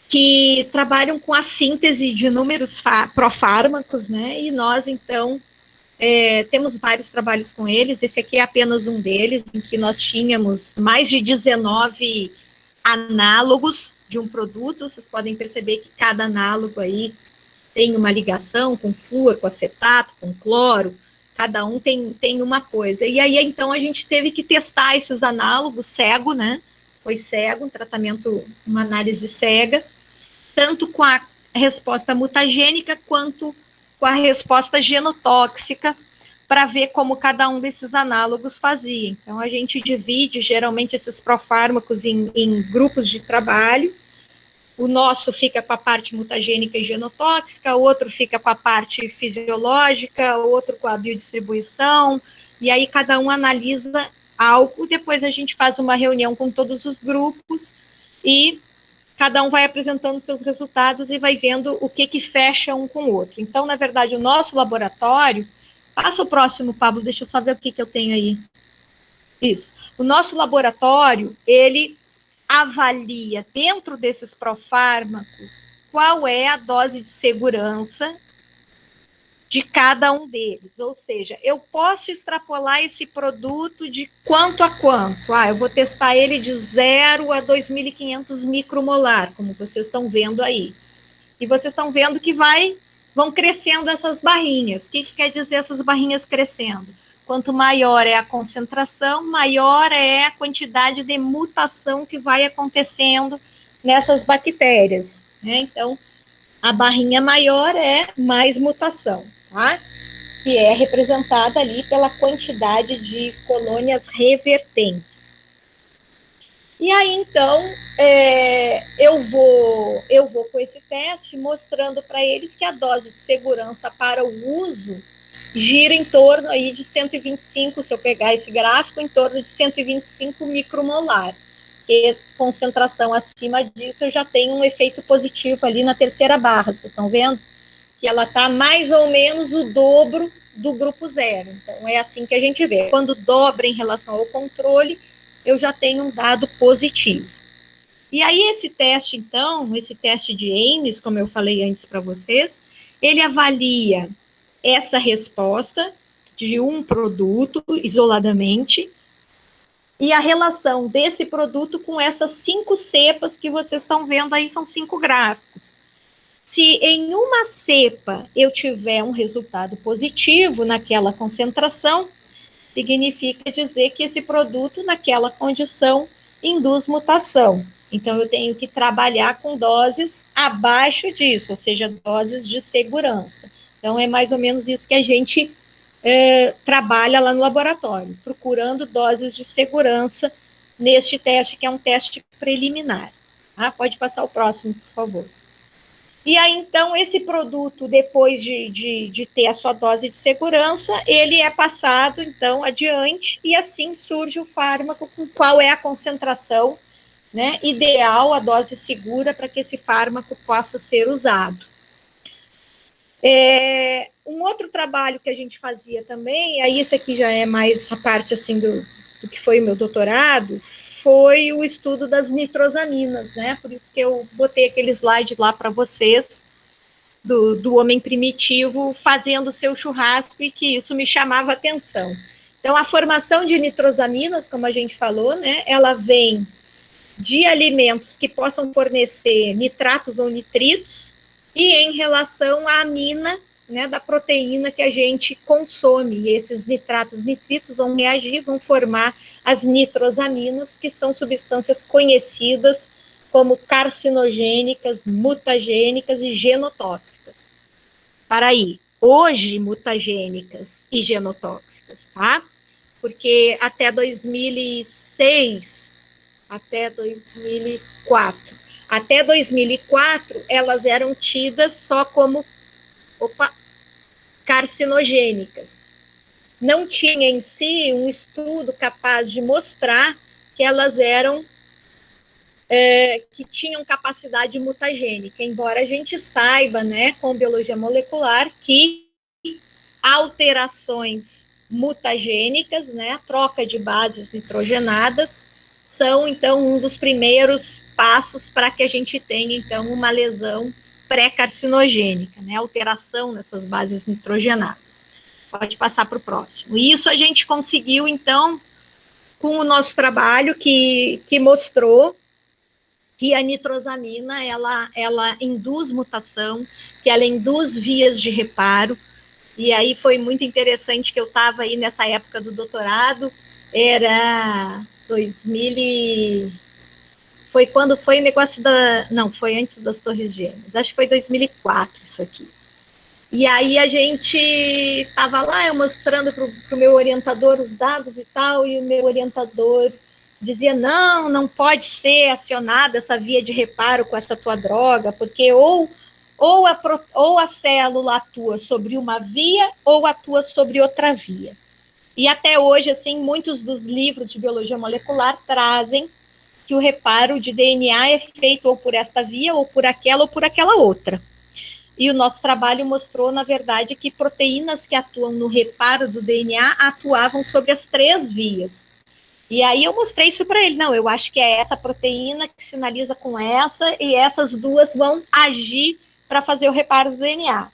que trabalham com a síntese de inúmeros profármacos, né? E nós, então, temos vários trabalhos com eles. Esse aqui é apenas um deles, em que nós tínhamos mais de 19 análogos de um produto. Vocês podem perceber que cada análogo aí tem uma ligação com flúor, com acetato, com cloro. Cada um tem uma coisa. E aí, então, a gente teve que testar esses análogos cego, né? Foi cego, um tratamento, uma análise cega, tanto com a resposta mutagênica quanto com a resposta genotóxica, para ver como cada um desses análogos fazia. Então, a gente divide, geralmente, esses profármacos em grupos de trabalho. O nosso fica com a parte mutagênica e genotóxica, o outro fica com a parte fisiológica, o outro com a biodistribuição, e aí cada um analisa algo, depois a gente faz uma reunião com todos os grupos e cada um vai apresentando seus resultados e vai vendo o que fecha um com o outro. Então, na verdade, o nosso laboratório, passa o próximo, Pablo, deixa eu só ver o que eu tenho aí. Isso. O nosso laboratório, ele avalia dentro desses profármacos qual é a dose de segurança de cada um deles. Ou seja, eu posso extrapolar esse produto de quanto a quanto. Eu vou testar ele de 0 a 2.500 micromolar, como vocês estão vendo aí. E vocês estão vendo que vão crescendo essas barrinhas. O que quer dizer essas barrinhas crescendo? Quanto maior é a concentração, maior é a quantidade de mutação que vai acontecendo nessas bactérias, né? Então, a barrinha maior é mais mutação, tá? Que é representada ali pela quantidade de colônias revertentes. E aí, então, eu vou com esse teste mostrando para eles que a dose de segurança para o uso gira em torno aí de 125, se eu pegar esse gráfico, em torno de 125 micromolar. E concentração acima disso, eu já tenho um efeito positivo ali na terceira barra, vocês estão vendo? Que ela está mais ou menos o dobro do grupo zero. Então, é assim que a gente vê. Quando dobra em relação ao controle, eu já tenho um dado positivo. E aí, esse teste, então, esse teste de Ames, como eu falei antes para vocês, ele avalia essa resposta de um produto isoladamente e a relação desse produto com essas 5 cepas que vocês estão vendo aí, são 5 gráficos. Se em uma cepa eu tiver um resultado positivo naquela concentração, significa dizer que esse produto, naquela condição, induz mutação. Então, eu tenho que trabalhar com doses abaixo disso, ou seja, doses de segurança. Então, é mais ou menos isso que a gente trabalha lá no laboratório, procurando doses de segurança neste teste, que é um teste preliminar. Pode passar o próximo, por favor. E aí, então, esse produto, depois de ter a sua dose de segurança, ele é passado, então, adiante, e assim surge o fármaco com qual é a concentração, né, ideal, a dose segura para que esse fármaco possa ser usado. Um outro trabalho que a gente fazia também, aí isso aqui já é mais a parte, assim, do que foi o meu doutorado, foi o estudo das nitrosaminas, né? Por isso que eu botei aquele slide lá para vocês, do homem primitivo fazendo seu churrasco, e que isso me chamava atenção. Então, a formação de nitrosaminas, como a gente falou, né? Ela vem de alimentos que possam fornecer nitratos ou nitritos, e em relação à amina, né, da proteína que a gente consome. E esses nitratos, nitritos vão reagir, vão formar as nitrosaminas, que são substâncias conhecidas como carcinogênicas, mutagênicas e genotóxicas. Para aí, hoje mutagênicas e genotóxicas, tá? Porque até 2006, até 2004, elas eram tidas só como carcinogênicas. Não tinha em si um estudo capaz de mostrar que elas eram, que tinham capacidade mutagênica, embora a gente saiba, né, com biologia molecular, que alterações mutagênicas, né, a troca de bases nitrogenadas, são, então, um dos primeiros passos para que a gente tenha, então, uma lesão pré-carcinogênica, né, alteração nessas bases nitrogenadas. Pode passar para o próximo. E isso a gente conseguiu, então, com o nosso trabalho, que mostrou que a nitrosamina, ela induz mutação, que ela induz vias de reparo, E aí foi muito interessante que eu estava aí nessa época do doutorado, era 2000 foi quando foi o negócio da... Não, foi antes das Torres Gêmeas, acho que foi 2004 isso aqui. E aí a gente estava lá, eu mostrando para o meu orientador os dados e tal, e o meu orientador dizia, não pode ser acionada essa via de reparo com essa tua droga, porque ou a célula atua sobre uma via ou atua sobre outra via. E até hoje, assim, muitos dos livros de biologia molecular trazem que o reparo de DNA é feito ou por esta via, ou por aquela outra. E o nosso trabalho mostrou, na verdade, que proteínas que atuam no reparo do DNA atuavam sobre as 3 vias. E aí eu mostrei isso para ele. Não, eu acho que é essa proteína que sinaliza com essa, e essas 2 vão agir para fazer o reparo do DNA.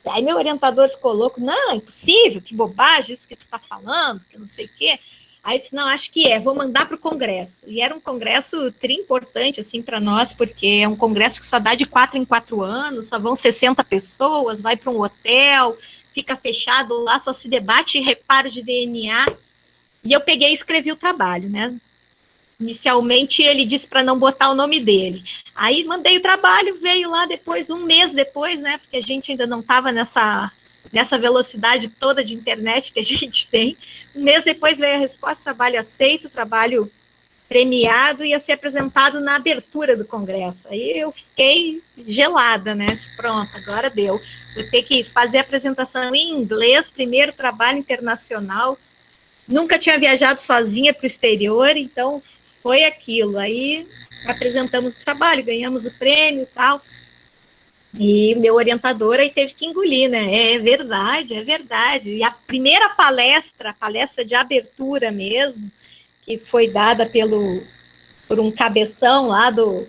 E aí meu orientador ficou louco. Não, é impossível, que bobagem isso que você está falando, que não sei o quê. Aí eu disse, não, acho que vou mandar para o congresso. E era um congresso importante assim, para nós, porque é um congresso que só dá de 4 em 4 anos, só vão 60 pessoas, vai para um hotel, fica fechado lá, só se debate reparo de DNA. E eu peguei e escrevi o trabalho, né? Inicialmente ele disse para não botar o nome dele. Aí mandei o trabalho, veio lá depois, um mês depois, né? Porque a gente ainda não estava nessa velocidade toda de internet que a gente tem. Um mês depois veio a resposta, trabalho aceito, trabalho premiado, ia ser apresentado na abertura do congresso. Aí eu fiquei gelada, né? Pronto, agora deu. Vou ter que fazer a apresentação em inglês, primeiro trabalho internacional. Nunca tinha viajado sozinha para o exterior, então foi aquilo. Aí apresentamos o trabalho, ganhamos o prêmio e tal. E meu orientador aí teve que engolir, né? É verdade, é verdade. E a primeira palestra, a palestra de abertura mesmo, que foi dada por um cabeção lá do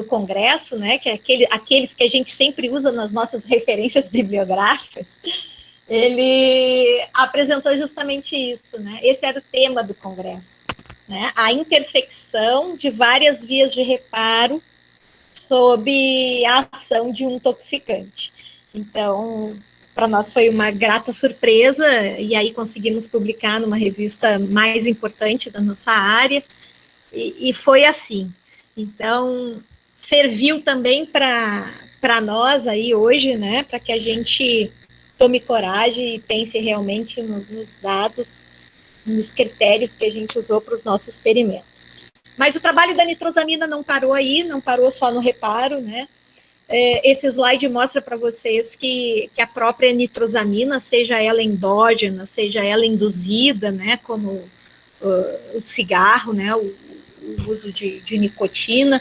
congresso, né? Que é aqueles que a gente sempre usa nas nossas referências bibliográficas. Ele apresentou justamente isso, né? Esse era o tema do congresso, né? A intersecção de várias vias de reparo sob a ação de um toxicante. Então, para nós foi uma grata surpresa, e aí conseguimos publicar numa revista mais importante da nossa área, e foi assim. Então, serviu também para nós aí hoje, né? Para que a gente tome coragem e pense realmente nos dados, nos critérios que a gente usou para os nossos experimentos. Mas o trabalho da nitrosamina não parou aí, não parou só no reparo, né? Esse slide mostra para vocês que a própria nitrosamina, seja ela endógena, seja ela induzida, né, como o cigarro, né, o uso de nicotina,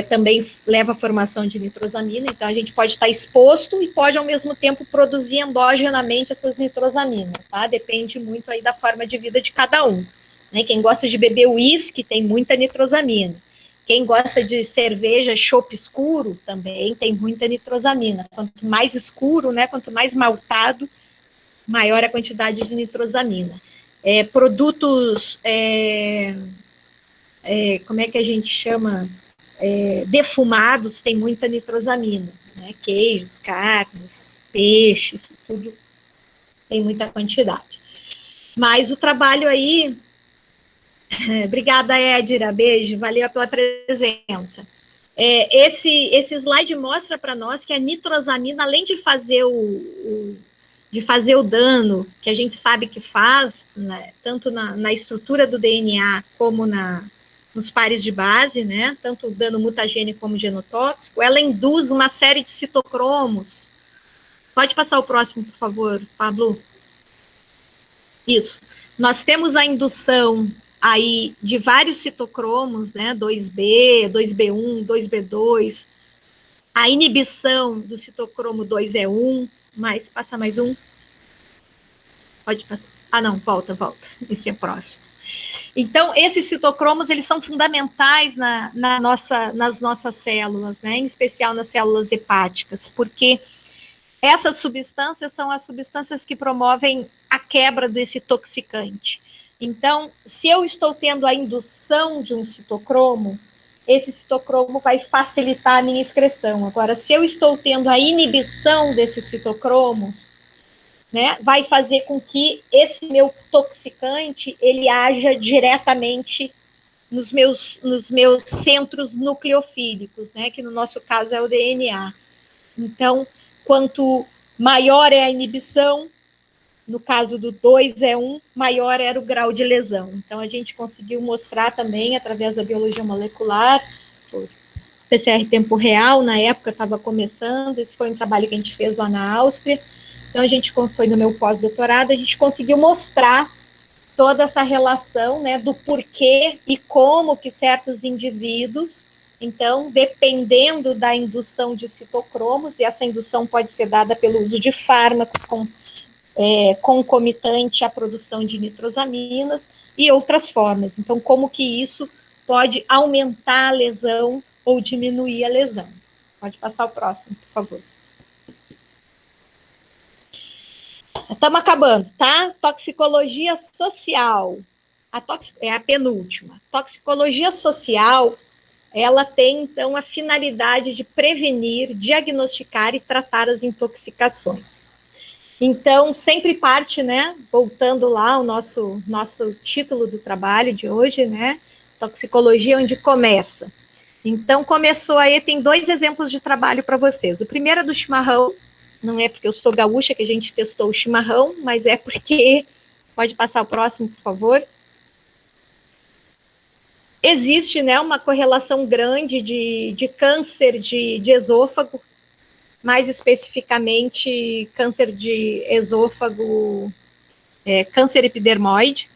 também leva à formação de nitrosamina, então a gente pode estar exposto e pode, ao mesmo tempo, produzir endogenamente essas nitrosaminas, tá? Depende muito aí da forma de vida de cada um. Né? Quem gosta de beber uísque tem muita nitrosamina. Quem gosta de cerveja, chopp escuro, também tem muita nitrosamina. Quanto mais escuro, né, quanto mais maltado, maior a quantidade de nitrosamina. Produtos, como é que a gente chama? Defumados tem muita nitrosamina, né? Queijos, carnes, peixes, tudo tem muita quantidade. Mas o trabalho aí, obrigada, Edira, beijo, valeu pela presença. Esse slide mostra para nós que a nitrosamina, além de fazer o dano que a gente sabe que faz, né, tanto na estrutura do DNA como nos pares de base, né, tanto dano mutagênico como genotóxico, ela induz uma série de citocromos. Pode passar o próximo, por favor, Pablo. Isso. Nós temos a indução aí de vários citocromos, né, 2B, 2B1, 2B2, a inibição do citocromo 2E1, passa mais um. Pode passar. Ah, não, volta. Esse é o próximo. Então, esses citocromos, eles são fundamentais nas nossas células, né? Em especial nas células hepáticas, porque essas substâncias são as substâncias que promovem a quebra desse toxicante. Então, se eu estou tendo a indução de um citocromo, esse citocromo vai facilitar a minha excreção. Agora, se eu estou tendo a inibição desses citocromos, né, vai fazer com que esse meu toxicante, ele haja diretamente nos meus centros nucleofílicos, né, que no nosso caso é o DNA. Então, quanto maior é a inibição, no caso do 2 é 1, maior era o grau de lesão. Então, a gente conseguiu mostrar também, através da biologia molecular, PCR tempo real, na época estava começando, esse foi um trabalho que a gente fez lá na Áustria. Então, a gente foi no meu pós-doutorado, a gente conseguiu mostrar toda essa relação, né, do porquê e como que certos indivíduos, então, dependendo da indução de citocromos, e essa indução pode ser dada pelo uso de fármacos concomitante à produção de nitrosaminas e outras formas. Então, como que isso pode aumentar a lesão ou diminuir a lesão. Pode passar o próximo, por favor. Estamos acabando, tá? Toxicologia social. É a penúltima. Toxicologia social, ela tem, então, a finalidade de prevenir, diagnosticar e tratar as intoxicações. Então, sempre parte, né, voltando lá ao nosso título do trabalho de hoje, né, toxicologia onde começa. Então, começou aí, tem 2 exemplos de trabalho para vocês. O primeiro é do chimarrão, não é porque eu sou gaúcha que a gente testou o chimarrão, mas é porque, pode passar o próximo, por favor. Existe, né, uma correlação grande de câncer de esôfago, mais especificamente câncer de esôfago, câncer epidermoide,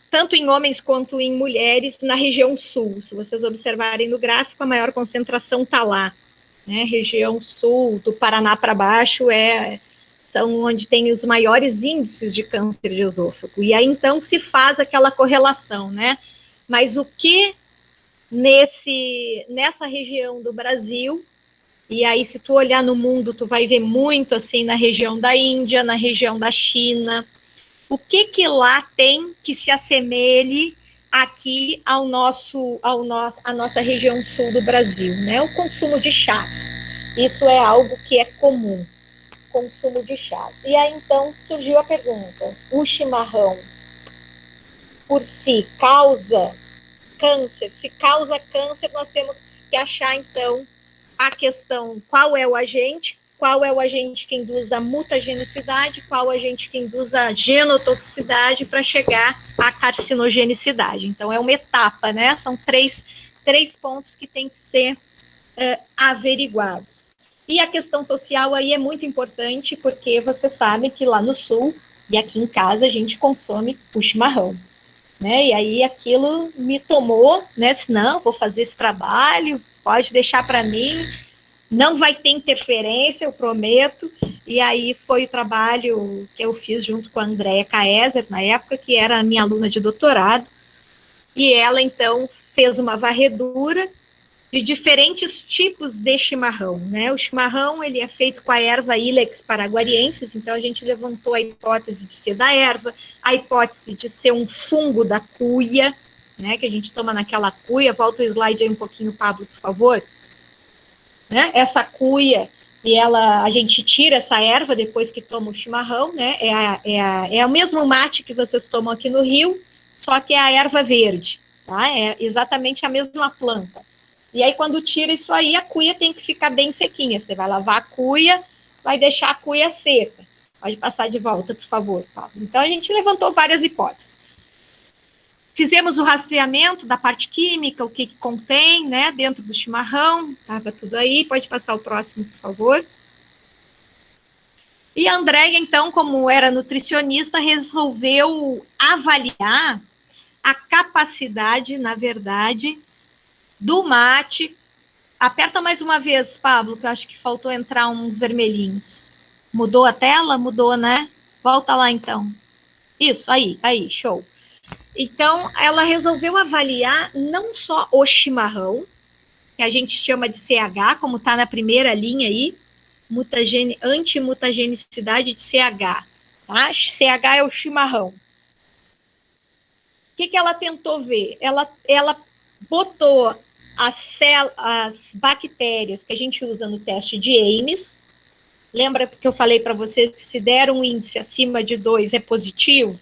tanto em homens quanto em mulheres na região sul. Se vocês observarem no gráfico, a maior concentração está lá, né? Região sul, do Paraná para baixo, são onde tem os maiores índices de câncer de esôfago. E aí, então, se faz aquela correlação, né? Mas o que nessa região do Brasil, e aí, se tu olhar no mundo, tu vai ver muito, assim, na região da Índia, na região da China. O que lá tem que se assemelhe aqui à nossa região sul do Brasil, né? O consumo de chás. Isso é algo que é comum, consumo de chás. E aí, então, surgiu a pergunta, o chimarrão, por si, causa câncer? Se causa câncer, nós temos que achar, então, a questão, qual é o agente que induz a mutagenicidade, qual o agente que induz a genotoxicidade para chegar à carcinogenicidade. Então, é uma etapa, né? São três pontos que têm que ser averiguados. E a questão social aí é muito importante, porque você sabe que lá no sul, e aqui em casa, a gente consome o chimarrão, né? E aí aquilo me tomou, né? Disse, não, vou fazer esse trabalho, pode deixar para mim, não vai ter interferência, eu prometo. E aí foi o trabalho que eu fiz junto com a Andréa Kaeser, na época, que era a minha aluna de doutorado, e ela, então, fez uma varredura de diferentes tipos de chimarrão, né? O chimarrão, ele é feito com a erva Ilex paraguariensis, então a gente levantou a hipótese de ser da erva, a hipótese de ser um fungo da cuia, né, que a gente toma naquela cuia. Volta o slide aí um pouquinho, Pablo, por favor. Né? Essa cuia, a gente tira essa erva depois que toma o chimarrão, né? É o mesmo mate que vocês tomam aqui no Rio, só que é a erva verde, tá? É exatamente a mesma planta. E aí, quando tira isso aí, a cuia tem que ficar bem sequinha. Você vai lavar a cuia, vai deixar a cuia seca. Pode passar de volta, por favor, Pablo. Então, a gente levantou várias hipóteses. Fizemos o rastreamento da parte química, o que contém, né, dentro do chimarrão, estava tudo aí. Pode passar o próximo, por favor. E a Andréia, então, como era nutricionista, resolveu avaliar a capacidade, na verdade, do mate. Aperta mais uma vez, Pablo, que eu acho que faltou entrar uns vermelhinhos. Mudou a tela? Mudou, né? Volta lá, então. Isso, aí, show. Então, ela resolveu avaliar não só o chimarrão, que a gente chama de CH, como está na primeira linha aí, antimutagenicidade de CH. Tá? CH é o chimarrão. O que ela tentou ver? Ela botou as bactérias que a gente usa no teste de Ames, Lembra que eu falei para vocês que se der um índice acima de 2 é positivo?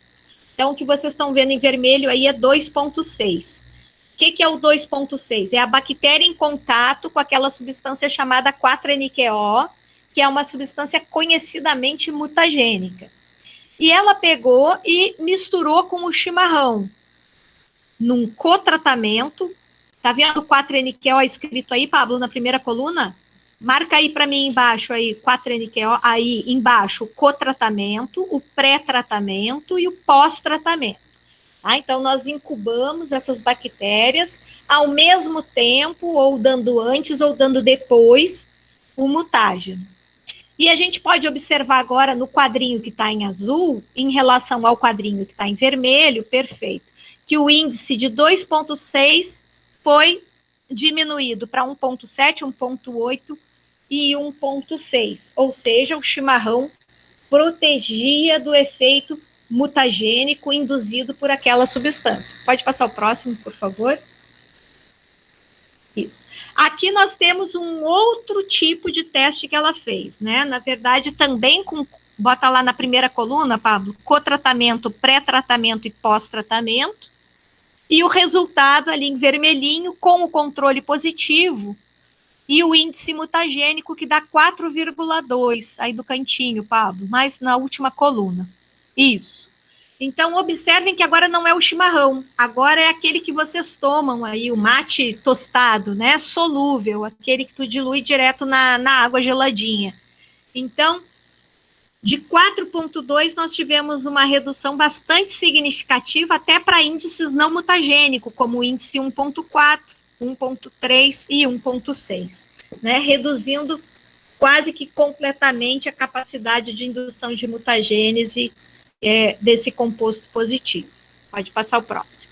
Então, o que vocês estão vendo em vermelho aí é 2,6. O que é o 2,6? É a bactéria em contato com aquela substância chamada 4-NQO, que é uma substância conhecidamente mutagênica. E ela pegou e misturou com o chimarrão, num cotratamento. Tá vendo o 4-NQO escrito aí, Pablo, na primeira coluna? Marca aí para mim embaixo, aí, 4-NQO, aí embaixo, o cotratamento, o pré-tratamento e o pós-tratamento. Tá? Então, nós incubamos essas bactérias ao mesmo tempo, ou dando antes, ou dando depois, o mutágeno. E a gente pode observar agora no quadrinho que está em azul, em relação ao quadrinho que está em vermelho, perfeito, que o índice de 2,6 foi diminuído para 1,7, 1,8 e 1,6. Ou seja, o chimarrão protegia do efeito mutagênico induzido por aquela substância. Pode passar o próximo, por favor? Isso. Aqui nós temos um outro tipo de teste que ela fez, né? Na verdade, também com, bota lá na primeira coluna, Pablo, cotratamento, pré-tratamento e pós-tratamento. E o resultado ali em vermelhinho, com o controle positivo, e o índice mutagênico que dá 4,2, aí do cantinho, Pablo, mais na última coluna. Isso. Então, observem que agora não é o chimarrão, agora é aquele que vocês tomam aí, o mate tostado, né, solúvel, aquele que tu dilui direto na água geladinha. Então, de 4,2 nós tivemos uma redução bastante significativa até para índices não mutagênicos, como o índice 1,4, 1,3 e 1,6, né, reduzindo quase que completamente a capacidade de indução de mutagênese desse composto positivo. Pode passar o próximo.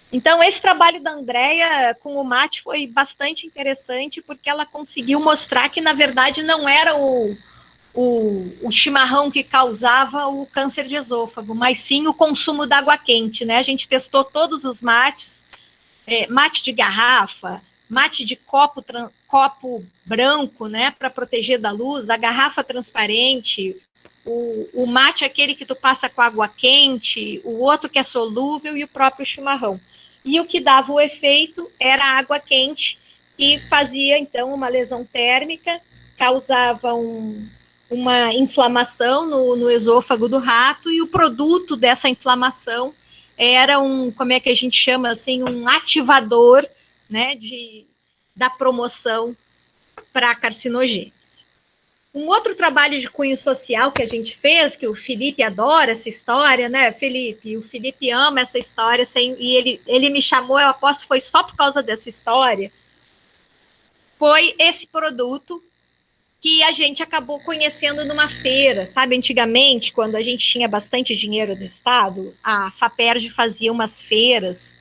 Então, esse trabalho da Andrea com o mate foi bastante interessante, porque ela conseguiu mostrar que, na verdade, não era o chimarrão que causava o câncer de esôfago, mas sim o consumo da água quente, né? A gente testou todos os mates, mate de garrafa, mate de copo branco, né, para proteger da luz, a garrafa transparente, o mate aquele que tu passa com água quente, o outro que é solúvel e o próprio chimarrão. E o que dava o efeito era a água quente, que fazia, então, uma lesão térmica, causava uma inflamação no esôfago do rato, e o produto dessa inflamação era como é que a gente chama assim, um ativador, né, da promoção para carcinogênese. Um outro trabalho de cunho social que a gente fez, que o Felipe adora essa história, né, Felipe? O Felipe ama essa história, e ele me chamou, eu aposto, foi só por causa dessa história, foi esse produto que a gente acabou conhecendo numa feira, sabe? Antigamente, quando a gente tinha bastante dinheiro no estado, a FAPERJ fazia umas feiras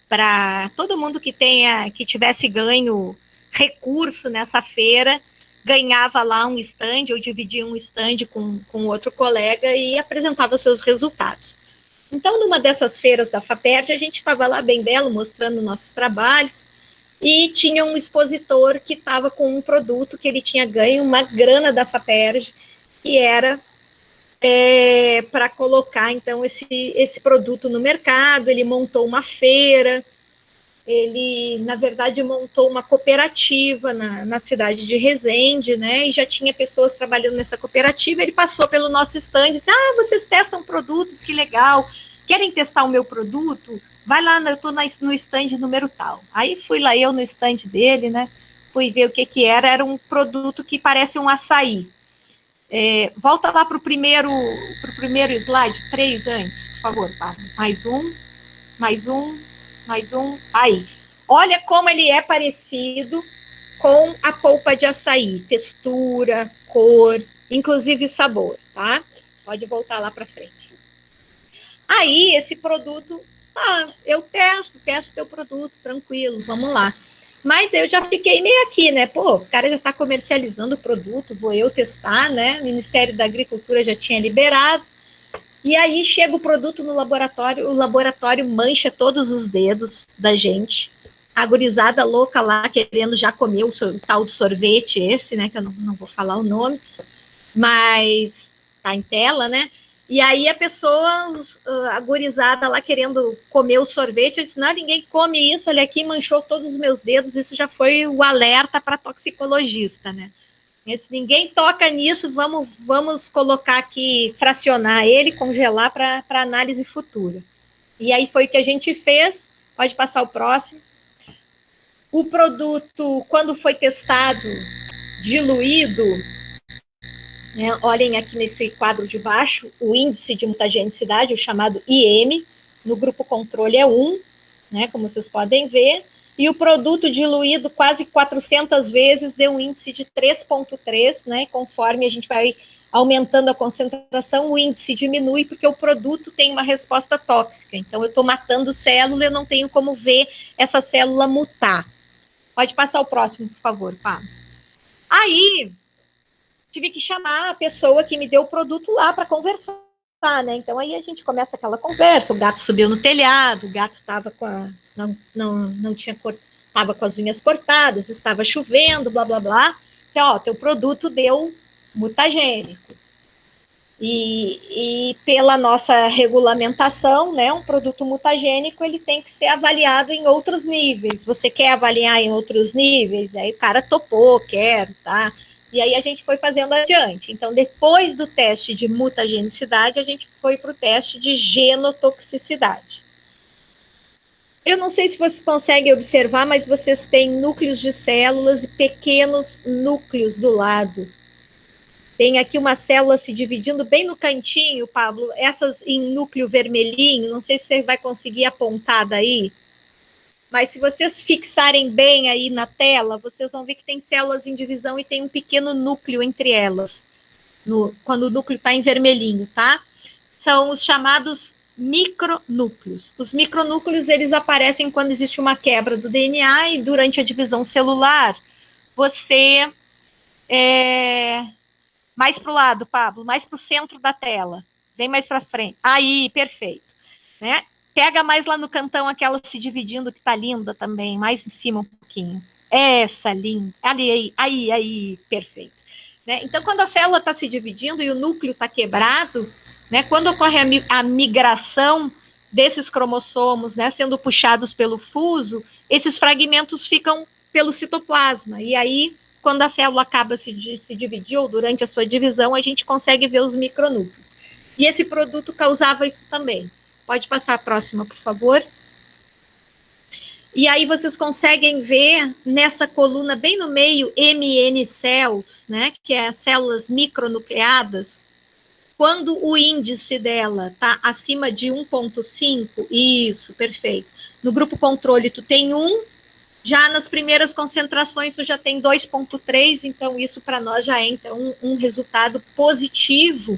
para todo mundo que tivesse ganho recurso nessa feira, ganhava lá um stand, ou dividia um stand com outro colega e apresentava seus resultados. Então, numa dessas feiras da FAPERJ, a gente estava lá bem belo, mostrando nossos trabalhos, e tinha um expositor que estava com um produto que ele tinha ganho uma grana da FAPERJ, que era para colocar, então, esse produto no mercado. Ele montou uma feira, ele, na verdade, montou uma cooperativa na cidade de Resende, né, e já tinha pessoas trabalhando nessa cooperativa. Ele passou pelo nosso stand e disse: vocês testam produtos, que legal, querem testar o meu produto? Vai lá, eu estou no stand número tal. Aí fui lá eu no stand dele, né, fui ver o que era um produto que parece um açaí. Volta lá para o primeiro slide, 3 antes, por favor, Pablo. Mais um, aí. Olha como ele é parecido com a polpa de açaí, textura, cor, inclusive sabor, tá? Pode voltar lá para frente. Aí, esse produto, eu testo teu produto, tranquilo, vamos lá. Mas eu já fiquei meio aqui, né? Pô, o cara já está comercializando o produto, vou eu testar, né? O Ministério da Agricultura já tinha liberado. E aí chega o produto no laboratório, o laboratório mancha todos os dedos da gente, a gurizada louca lá, querendo já comer o tal do sorvete esse, né, que eu não vou falar o nome, mas tá em tela, né? E aí a pessoa, a gurizada lá querendo comer o sorvete, eu disse, não, ninguém come isso, olha aqui, manchou todos os meus dedos, isso já foi o alerta para toxicologista, né? Eu disse, ninguém toca nisso, vamos colocar aqui, fracionar ele, congelar para análise futura. E aí foi o que a gente fez, pode passar o próximo. O produto, quando foi testado, diluído, né, olhem aqui nesse quadro de baixo, o índice de mutagenicidade, o chamado IM, no grupo controle é 1, né, como vocês podem ver, e o produto diluído quase 400 vezes deu um índice de 3,3, né, conforme a gente vai aumentando a concentração, o índice diminui, porque o produto tem uma resposta tóxica. Então, eu estou matando célula, eu não tenho como ver essa célula mutar. Pode passar o próximo, por favor, Pablo. Aí, tive que chamar a pessoa que me deu o produto lá para conversar, né? Então, aí a gente começa aquela conversa, o gato subiu no telhado, o gato estava com a... não tinha estava com as unhas cortadas, estava chovendo, blá, blá, blá. Então, ó, teu produto deu mutagênico. E pela nossa regulamentação, né, um produto mutagênico ele tem que ser avaliado em outros níveis. Você quer avaliar em outros níveis? Aí o cara topou, quero, tá? E aí a gente foi fazendo adiante. Então, depois do teste de mutagenicidade, a gente foi para o teste de genotoxicidade. Eu não sei se vocês conseguem observar, mas vocês têm núcleos de células e pequenos núcleos do lado. Tem aqui uma célula se dividindo bem no cantinho, Pablo, essas em núcleo vermelhinho, não sei se você vai conseguir apontar daí, mas se vocês fixarem bem aí na tela, vocês vão ver que tem células em divisão e tem um pequeno núcleo entre elas, quando o núcleo está em vermelhinho, tá? São os chamados micronúcleos. Os micronúcleos, eles aparecem quando existe uma quebra do DNA e durante a divisão celular, você... Mais para o lado, Pablo, mais para o centro da tela, bem mais para frente. Aí, perfeito. Né? Pega mais lá no cantão aquela se dividindo, que está linda também, mais em cima um pouquinho. Essa linda. Aí, perfeito. Né? Então, quando a célula está se dividindo e o núcleo está quebrado, né, quando ocorre a migração desses cromossomos, né, sendo puxados pelo fuso, esses fragmentos ficam pelo citoplasma. E aí, quando a célula acaba se dividir, ou durante a sua divisão, a gente consegue ver os micronúcleos. E esse produto causava isso também. Pode passar a próxima, por favor. E aí vocês conseguem ver nessa coluna, bem no meio, MN cells, né, que é as células micronucleadas, quando o índice dela está acima de 1,5, isso, perfeito. No grupo controle, tu tem 1, já nas primeiras concentrações tu já tem 2,3, então isso para nós já é então, um resultado positivo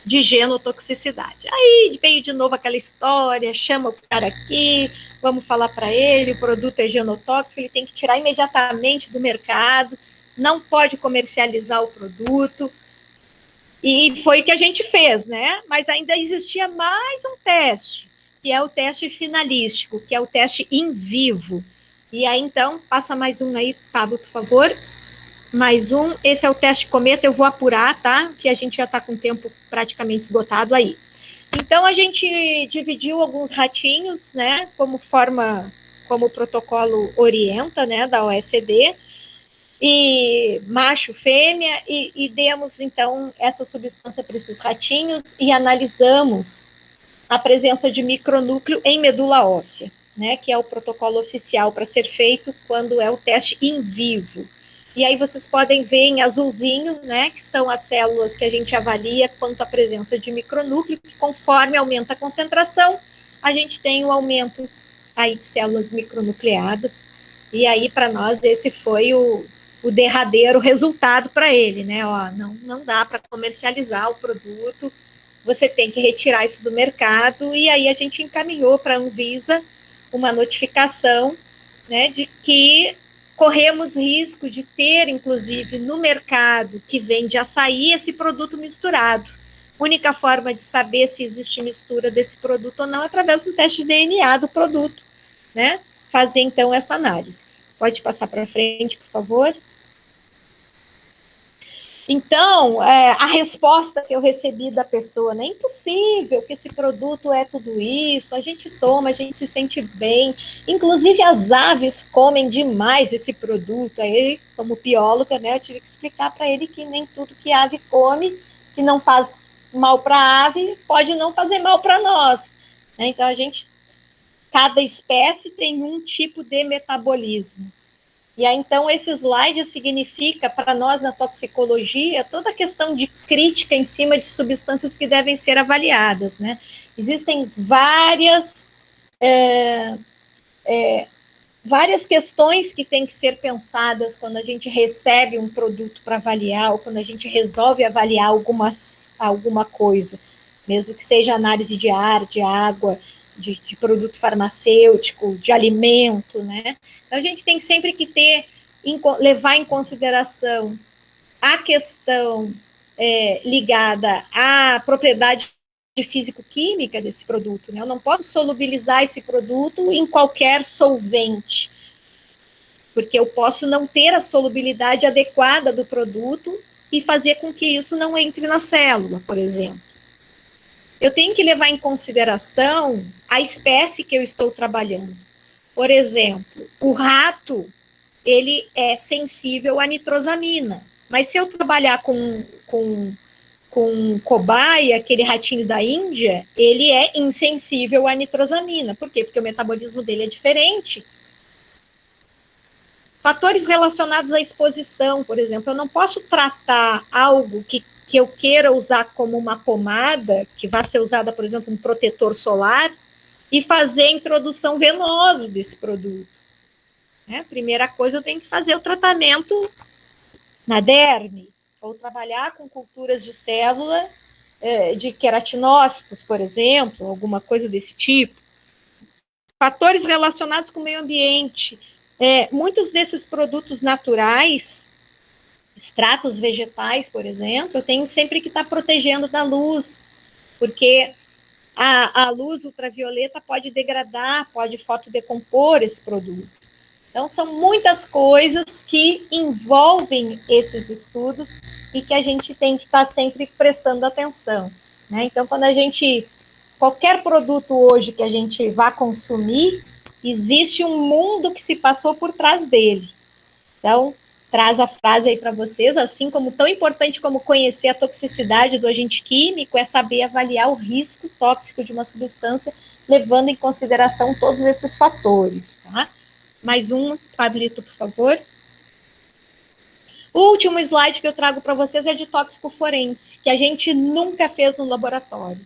de genotoxicidade. Aí veio de novo aquela história, chama o cara aqui, vamos falar para ele, o produto é genotóxico, ele tem que tirar imediatamente do mercado, não pode comercializar o produto, e foi o que a gente fez, né? Mas ainda existia mais um teste, que é o teste finalístico, que é o teste in vivo. E aí, então, passa mais um aí, Pablo, por favor. Mais um. Esse é o teste cometa, eu vou apurar, tá? Que a gente já está com o tempo praticamente esgotado aí. Então, a gente dividiu alguns ratinhos, né? Como o protocolo orienta, né? Da OECD. E macho, fêmea, e demos, então, essa substância para esses ratinhos e analisamos a presença de micronúcleo em medula óssea, né, que é o protocolo oficial para ser feito quando é o teste in vivo. E aí vocês podem ver em azulzinho, né, que são as células que a gente avalia quanto à presença de micronúcleo, que conforme aumenta a concentração, a gente tem o aumento aí de células micronucleadas, e aí para nós esse foi o derradeiro resultado para ele, né, ó, não dá para comercializar o produto, você tem que retirar isso do mercado, e aí a gente encaminhou para a Anvisa uma notificação, né, de que corremos risco de ter, inclusive, no mercado que vende açaí, esse produto misturado. A única forma de saber se existe mistura desse produto ou não é através do teste de DNA do produto, né, fazer, então, essa análise. Pode passar para frente, por favor. Então, a resposta que eu recebi da pessoa, né? É impossível que esse produto é tudo isso, a gente toma, a gente se sente bem, inclusive as aves comem demais esse produto. Aí, como bióloga, né, eu tive que explicar para ele que nem tudo que a ave come, que não faz mal para a ave, pode não fazer mal para nós. Né? Então, cada espécie tem um tipo de metabolismo. E aí, então, esse slide significa, para nós na toxicologia, toda a questão de crítica em cima de substâncias que devem ser avaliadas, né? Existem várias questões que têm que ser pensadas quando a gente recebe um produto para avaliar, ou quando a gente resolve avaliar alguma coisa, mesmo que seja análise de ar, de água, de produto farmacêutico, de alimento, né? Então, a gente tem sempre que levar em consideração a questão ligada à propriedade físico-química desse produto, né? Eu não posso solubilizar esse produto em qualquer solvente, porque eu posso não ter a solubilidade adequada do produto e fazer com que isso não entre na célula, por exemplo. Eu tenho que levar em consideração a espécie que eu estou trabalhando. Por exemplo, o rato, ele é sensível à nitrosamina. Mas se eu trabalhar com cobaia, aquele ratinho da Índia, ele é insensível à nitrosamina. Por quê? Porque o metabolismo dele é diferente. Fatores relacionados à exposição, por exemplo. Eu não posso tratar algo que eu queira usar como uma pomada, que vai ser usada, por exemplo, um protetor solar, e fazer a introdução venosa desse produto. Primeira coisa, eu tenho que fazer o tratamento na derme, ou trabalhar com culturas de célula de queratinócitos, por exemplo, alguma coisa desse tipo. Fatores relacionados com o meio ambiente. Muitos desses produtos naturais, extratos vegetais, por exemplo, eu tenho sempre que estar protegendo da luz, porque a luz ultravioleta pode degradar, pode fotodecompor esse produto. Então, são muitas coisas que envolvem esses estudos e que a gente tem que estar sempre prestando atenção. Né? Então, qualquer produto hoje que a gente vá consumir, existe um mundo que se passou por trás dele. Então, traz a frase aí para vocês, assim como tão importante como conhecer a toxicidade do agente químico, é saber avaliar o risco tóxico de uma substância, levando em consideração todos esses fatores, tá? Mais um, Pablito, por favor. O último slide que eu trago para vocês é de tóxico forense, que a gente nunca fez no laboratório,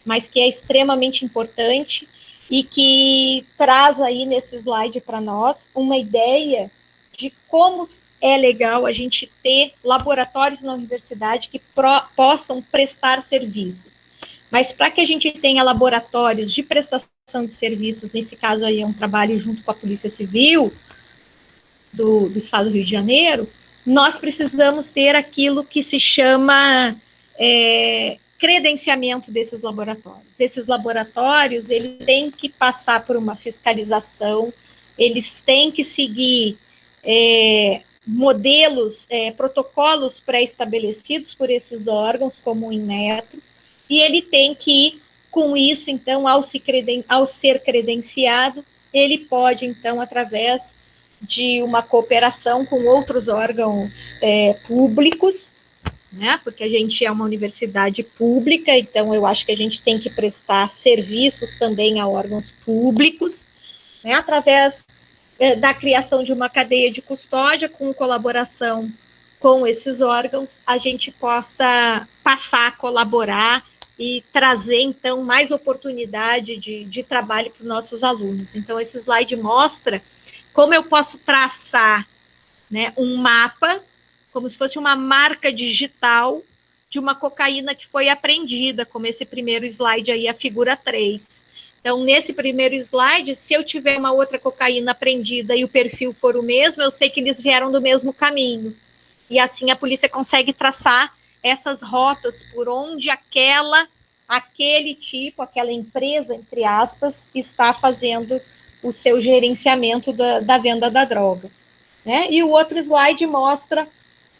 mas que é extremamente importante e que traz aí nesse slide para nós uma ideia de como é legal a gente ter laboratórios na universidade que possam prestar serviços. Mas para que a gente tenha laboratórios de prestação de serviços, nesse caso aí é um trabalho junto com a Polícia Civil do Estado do Rio de Janeiro, nós precisamos ter aquilo que se chama credenciamento desses laboratórios. Esses laboratórios, eles têm que passar por uma fiscalização, eles têm que seguir modelos, protocolos pré-estabelecidos por esses órgãos, como o Inmetro, e ele tem que, com isso, então, ao ser credenciado, ele pode, então, através de uma cooperação com outros órgãos públicos, né, porque a gente é uma universidade pública, então eu acho que a gente tem que prestar serviços também a órgãos públicos, né, através da criação de uma cadeia de custódia, com colaboração com esses órgãos, a gente possa passar a colaborar e trazer, então, mais oportunidade de trabalho para os nossos alunos. Então, esse slide mostra como eu posso traçar, né, um mapa, como se fosse uma marca digital de uma cocaína que foi apreendida, como esse primeiro slide aí, a figura 3. Então, nesse primeiro slide, se eu tiver uma outra cocaína apreendida e o perfil for o mesmo, eu sei que eles vieram do mesmo caminho. E assim a polícia consegue traçar essas rotas por onde aquele tipo, aquela empresa, entre aspas, está fazendo o seu gerenciamento da venda da droga. Né? E o outro slide mostra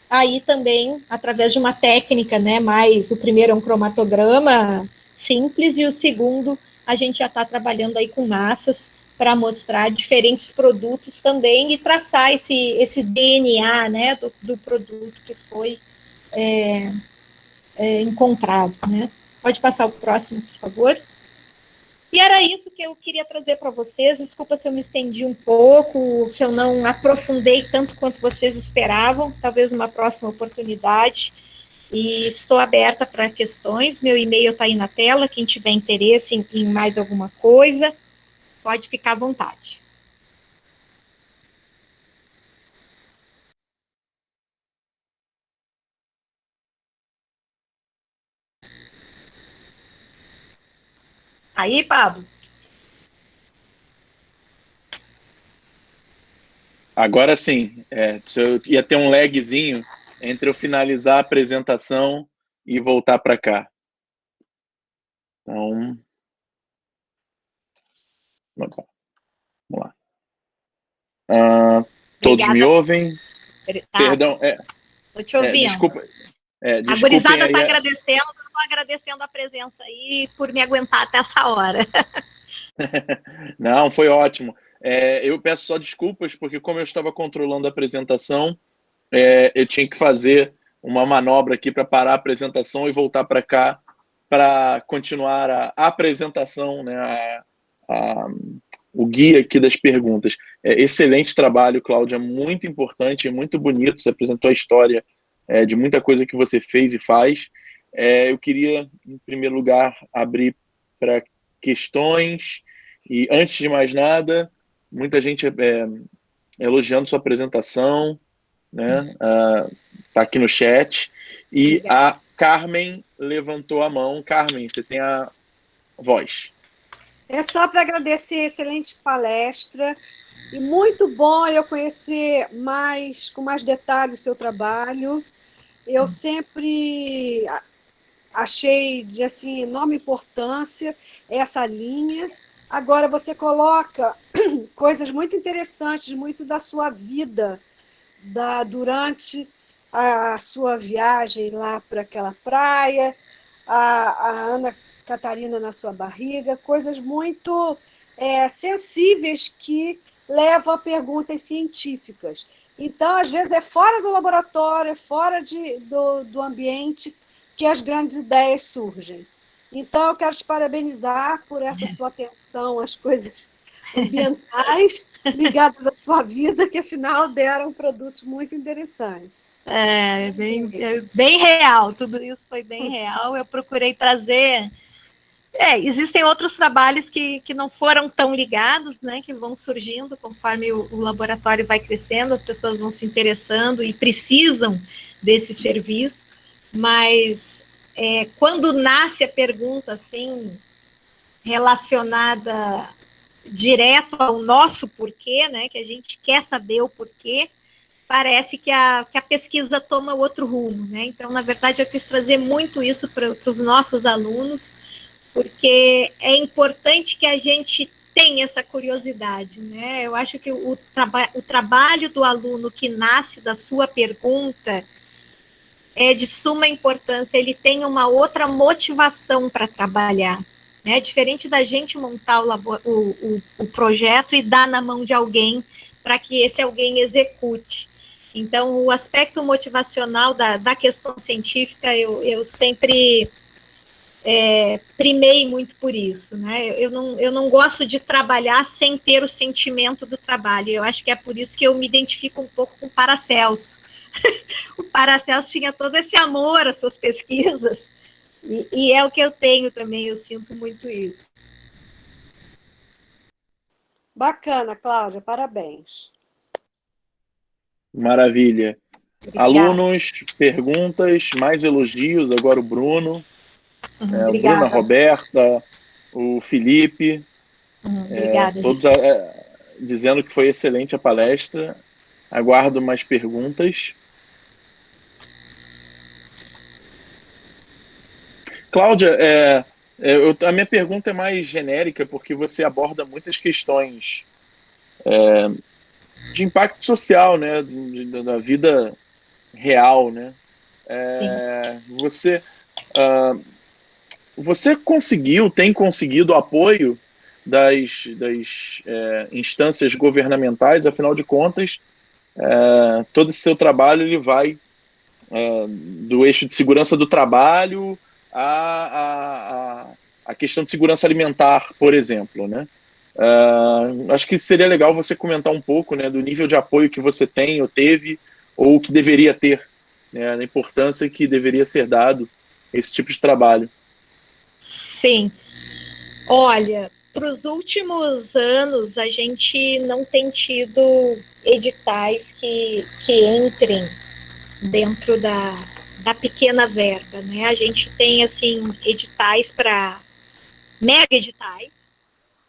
aí também, através de uma técnica, né, mais, o primeiro é um cromatograma simples, e o segundo, a gente já está trabalhando aí com massas para mostrar diferentes produtos também e traçar esse DNA, né, do produto que foi encontrado, né. Pode passar o próximo, por favor. E era isso que eu queria trazer para vocês. Desculpa se eu me estendi um pouco, se eu não aprofundei tanto quanto vocês esperavam, talvez uma próxima oportunidade. E estou aberta para questões. Meu e-mail está aí na tela. Quem tiver interesse em mais alguma coisa, pode ficar à vontade. Aí, Pablo. Agora sim, eu ia ter um lagzinho entre eu finalizar a apresentação e voltar para cá. Então, vamos lá. Todos me ouvem? Perdão, estou te ouvindo. Desculpa. A gurizada está agradecendo, eu estou agradecendo a presença aí por me aguentar até essa hora. Não, foi ótimo. Eu peço só desculpas, porque como eu estava controlando a apresentação, eu tinha que fazer uma manobra aqui para parar a apresentação e voltar para cá para continuar a apresentação, né, o guia aqui das perguntas. Excelente trabalho, Cláudia, muito importante, muito bonito. Você apresentou a história de muita coisa que você fez e faz. Eu queria, em primeiro lugar, abrir para questões. E, antes de mais nada, muita gente elogiando sua apresentação, né? Tá aqui no chat. E obrigada. A Carmen levantou a mão. Carmen, você tem a voz. É só para agradecer a excelente palestra. E muito bom eu conhecer com mais detalhes o seu trabalho. Eu sempre achei de assim, enorme importância essa linha. Agora você coloca coisas muito interessantes, muito da sua vida, durante a sua viagem lá para aquela praia, a Ana Catarina na sua barriga, coisas muito sensíveis que levam a perguntas científicas. Então, às vezes, é fora do laboratório, é fora do ambiente que as grandes ideias surgem. Então, eu quero te parabenizar por essa sua atenção às coisas ambientais ligadas à sua vida, que afinal deram produtos muito interessantes. Bem real, tudo isso foi bem real. Eu procurei trazer... existem outros trabalhos que não foram tão ligados, né, que vão surgindo conforme o laboratório vai crescendo, as pessoas vão se interessando e precisam desse serviço, mas quando nasce a pergunta assim, relacionada direto ao nosso porquê, né, que a gente quer saber o porquê, parece que a pesquisa toma outro rumo, né? Então, na verdade, eu quis trazer muito isso para os nossos alunos, porque é importante que a gente tenha essa curiosidade, né? Eu acho que o trabalho do aluno que nasce da sua pergunta é de suma importância, ele tem uma outra motivação para trabalhar, né? Diferente da gente montar o projeto e dar na mão de alguém para que esse alguém execute. Então, o aspecto motivacional da questão científica, eu sempre primei muito por isso, né? Eu não gosto de trabalhar sem ter o sentimento do trabalho. Eu acho que é por isso que eu me identifico um pouco com o Paracelso. O Paracelso tinha todo esse amor às suas pesquisas, e é o que eu tenho também, eu sinto muito isso. Bacana, Cláudia, parabéns. Maravilha. Obrigada. Alunos, perguntas, mais elogios, agora o Bruno. O Bruno, a Roberta, o Felipe. Obrigada. Todos dizendo que foi excelente a palestra. Aguardo mais perguntas. Cláudia, a minha pergunta é mais genérica, porque você aborda muitas questões de impacto social, né, da vida real, né? Você tem conseguido apoio das instâncias governamentais? Afinal de contas, todo esse seu trabalho ele vai do eixo de segurança do trabalho a questão de segurança alimentar, por exemplo, né? Acho que seria legal você comentar um pouco, né, do nível de apoio que você tem ou teve, ou que deveria ter, né, a importância que deveria ser dado a esse tipo de trabalho. Sim. Olha, para os últimos anos, a gente não tem tido editais que entrem dentro da pequena verba, né? A gente tem, assim, editais para mega editais,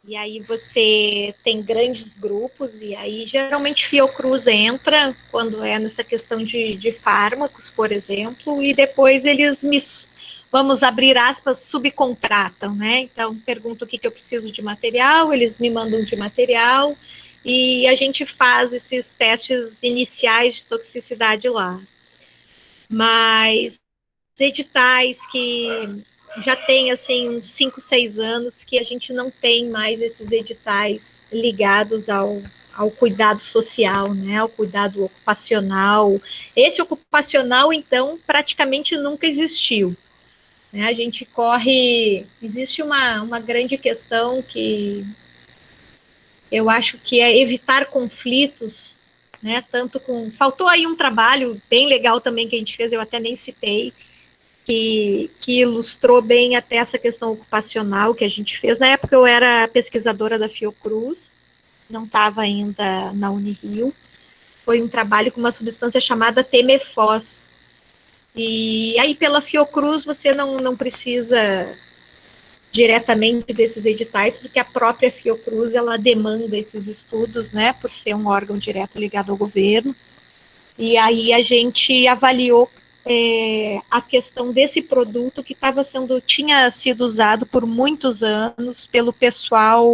e aí você tem grandes grupos, e aí geralmente Fiocruz entra quando é nessa questão de fármacos, por exemplo, e depois eles vamos abrir aspas, subcontratam, né? Então, pergunto o que eu preciso de material, eles me mandam de material, e a gente faz esses testes iniciais de toxicidade lá. Mas editais que já tem assim uns 5, 6 anos que a gente não tem mais esses editais ligados ao cuidado social, né, ao cuidado ocupacional. Esse ocupacional, então, praticamente nunca existiu. Né? A gente existe uma grande questão que eu acho que é evitar conflitos, né, faltou aí um trabalho bem legal também que a gente fez, eu até nem citei, que ilustrou bem até essa questão ocupacional que a gente fez. Na época eu era pesquisadora da Fiocruz, não estava ainda na Unirio. Foi um trabalho com uma substância chamada Temefos. E aí pela Fiocruz você não precisa diretamente desses editais, porque a própria Fiocruz ela demanda esses estudos, né, por ser um órgão direto ligado ao governo. E aí a gente avaliou a questão desse produto que tinha sido usado por muitos anos pelo pessoal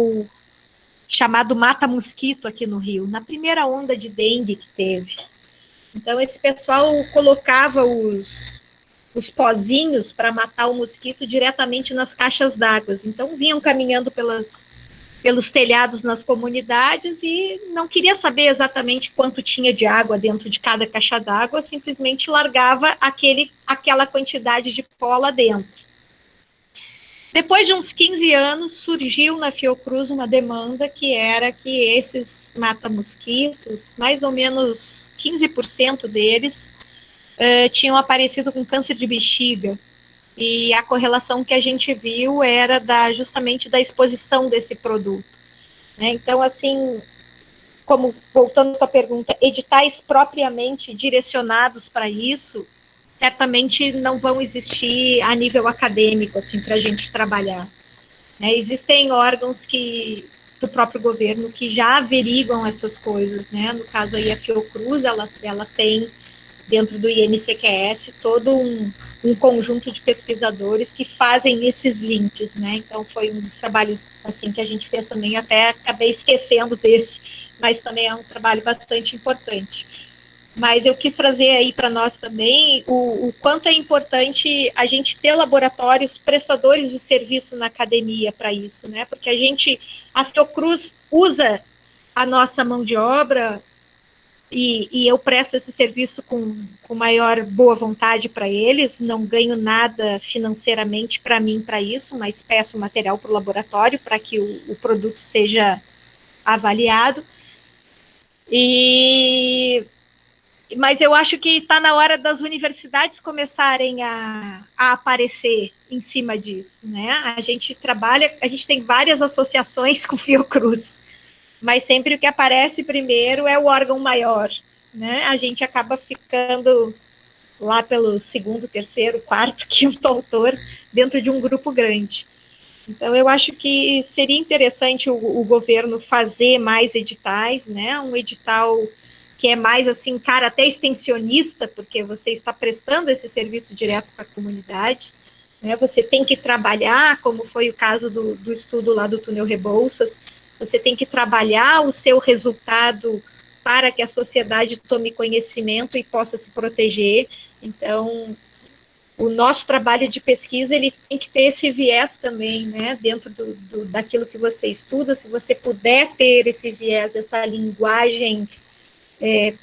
chamado mata-mosquito aqui no Rio, na primeira onda de dengue que teve. Então, esse pessoal colocava os pozinhos para matar o mosquito diretamente nas caixas d'água. Então, vinham caminhando pelos telhados nas comunidades e não queria saber exatamente quanto tinha de água dentro de cada caixa d'água, simplesmente largava aquela quantidade de pó lá dentro. Depois de uns 15 anos, surgiu na Fiocruz uma demanda que era que esses mata-mosquitos, mais ou menos 15% deles, tinham aparecido com câncer de bexiga. E a correlação que a gente viu era justamente da exposição desse produto. Né? Então, assim, voltando para a pergunta, editais propriamente direcionados para isso, certamente não vão existir a nível acadêmico, assim, para a gente trabalhar. Né? Existem órgãos do próprio governo que já averiguam essas coisas, né? No caso aí a Fiocruz, ela tem dentro do INCQS todo um conjunto de pesquisadores que fazem esses links, né? Então foi um dos trabalhos assim que a gente fez também, até acabei esquecendo desse, mas também é um trabalho bastante importante. Mas eu quis trazer aí para nós também o quanto é importante a gente ter laboratórios prestadores de serviço na academia para isso, né? Porque a Fiocruz usa a nossa mão de obra e eu presto esse serviço com maior boa vontade para eles, não ganho nada financeiramente para mim para isso, mas peço material para o laboratório para que o produto seja avaliado. Mas eu acho que está na hora das universidades começarem a aparecer em cima disso, né? A gente tem várias associações com Fiocruz, mas sempre o que aparece primeiro é o órgão maior, né? A gente acaba ficando lá pelo segundo, terceiro, quarto, quinto autor dentro de um grupo grande. Então, eu acho que seria interessante o governo fazer mais editais, né? Um edital que é mais assim, cara, até extensionista, porque você está prestando esse serviço direto para a comunidade, né? Você tem que trabalhar, como foi o caso do estudo lá do túnel Rebouças, Você tem que trabalhar o seu resultado para que a sociedade tome conhecimento e possa se proteger. Então, o nosso trabalho de pesquisa, ele tem que ter esse viés também, né, dentro daquilo que você estuda. Se você puder ter esse viés, essa linguagem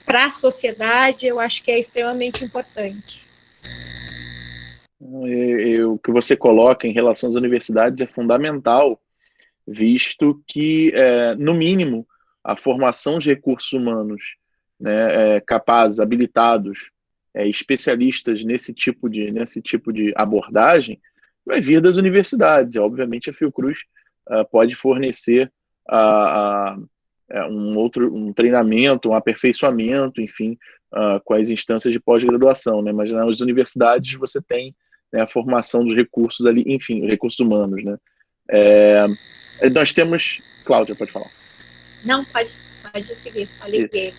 para a sociedade, eu acho que é extremamente importante. O que você coloca em relação às universidades é fundamental, visto que, no mínimo, a formação de recursos humanos, né, capazes, habilitados, especialistas nesse tipo de abordagem, vai vir das universidades. Obviamente, a Fiocruz pode fornecer um treinamento, um aperfeiçoamento, enfim, com as instâncias de pós-graduação, né? Mas nas universidades você tem, né, a formação dos recursos ali, enfim, recursos humanos, né? Nós temos... Cláudia, pode falar. Não, pode seguir, falei que...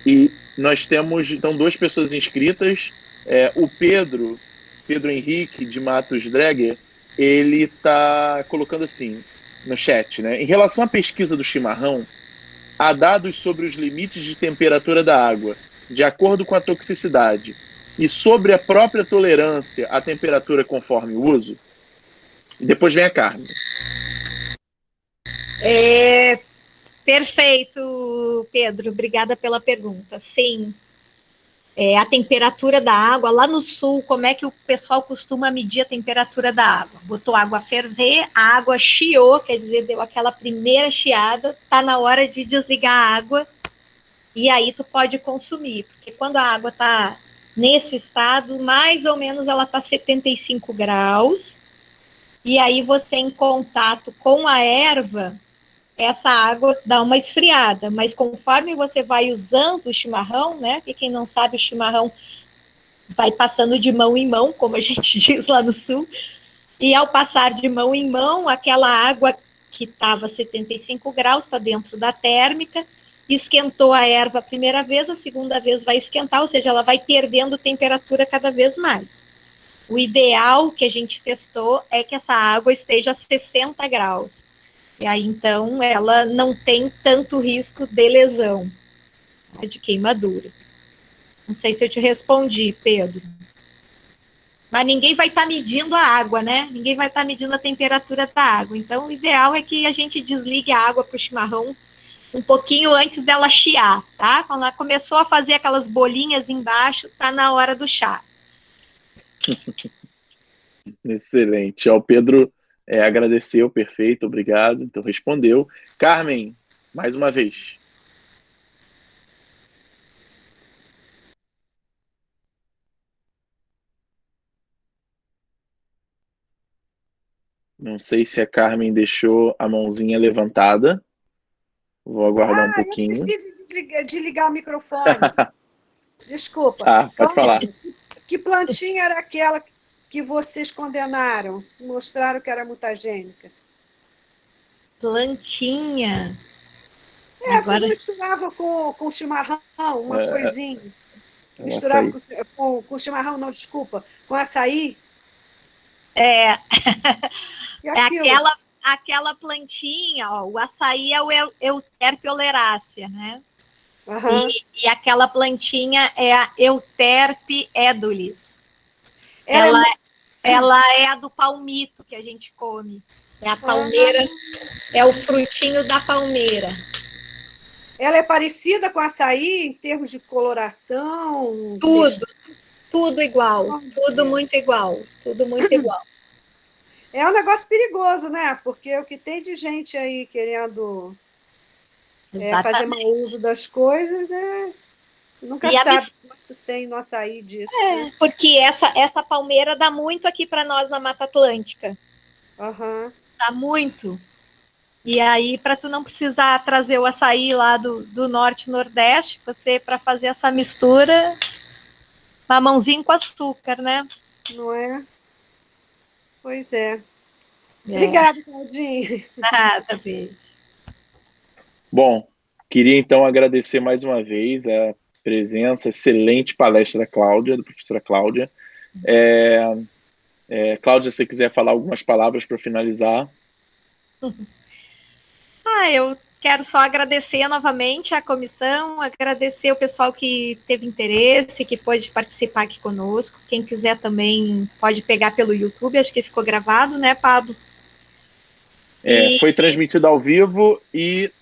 E nós temos, então, 2 pessoas inscritas. O Pedro Henrique, de Matos Dreger, ele está colocando assim, no chat, né? Em relação à pesquisa do chimarrão, há dados sobre os limites de temperatura da água, de acordo com a toxicidade, e sobre a própria tolerância à temperatura conforme o uso? E depois vem a Carmen. Perfeito, Pedro. Obrigada pela pergunta. Sim, a temperatura da água, lá no sul, como é que o pessoal costuma medir a temperatura da água? Botou água a ferver, a água chiou, quer dizer, deu aquela primeira chiada, tá na hora de desligar a água, e aí tu pode consumir, porque quando a água tá nesse estado, mais ou menos ela tá 75 graus, e aí você, em contato com a erva, essa água dá uma esfriada, mas conforme você vai usando o chimarrão, né, que quem não sabe, o chimarrão vai passando de mão em mão, como a gente diz lá no sul, e ao passar de mão em mão, aquela água que estava 75 graus está dentro da térmica, esquentou a erva a primeira vez, a segunda vez vai esquentar, ou seja, ela vai perdendo temperatura cada vez mais. O ideal que a gente testou é que essa água esteja a 60 graus. E aí, então, ela não tem tanto risco de lesão, de queimadura. Não sei se eu te respondi, Pedro. Mas ninguém vai estar medindo a água, né? Ninguém vai estar medindo a temperatura da água. Então, o ideal é que a gente desligue a água para o chimarrão um pouquinho antes dela chiar, tá? Quando ela começou a fazer aquelas bolinhas embaixo, tá na hora do chá. Excelente. O Pedro agradeceu, perfeito, obrigado. Então, respondeu. Carmen, mais uma vez. Não sei se a Carmen deixou a mãozinha levantada. Vou aguardar um pouquinho. Eu esqueci de ligar o microfone. Desculpa. Pode falar. Que plantinha era aquela que vocês condenaram? Mostraram que era mutagênica? Plantinha. Agora... Vocês misturavam com chimarrão, uma coisinha. Misturava com chimarrão, não, desculpa, com açaí. Aquela plantinha, ó, o açaí é o Euterpe oleracea, né? Uhum. E aquela plantinha é a Euterpe edulis. Ela é a do palmito que a gente come. É a palmeira, é o frutinho da palmeira. Ela é parecida com açaí em termos de coloração? Tudo igual, tudo muito igual. É um negócio perigoso, né? Porque o que tem de gente aí querendo fazer mau uso das coisas, nunca sabe quanto tem no açaí disso. Né? Porque essa palmeira dá muito aqui para nós na Mata Atlântica. Uhum. Dá muito. E aí, para tu não precisar trazer o açaí lá do norte e nordeste, você, para fazer essa mistura, mamãozinho com açúcar, né? Não é? Pois é. Obrigada, Claudinha. Nada, beijo. Bom, queria então agradecer mais uma vez a presença, excelente palestra da professora Cláudia. Cláudia, se você quiser falar algumas palavras para finalizar. quero só agradecer novamente a comissão, agradecer o pessoal que teve interesse, que pôde participar aqui conosco. Quem quiser também pode pegar pelo YouTube, acho que ficou gravado, né, Pablo? Foi transmitido ao vivo e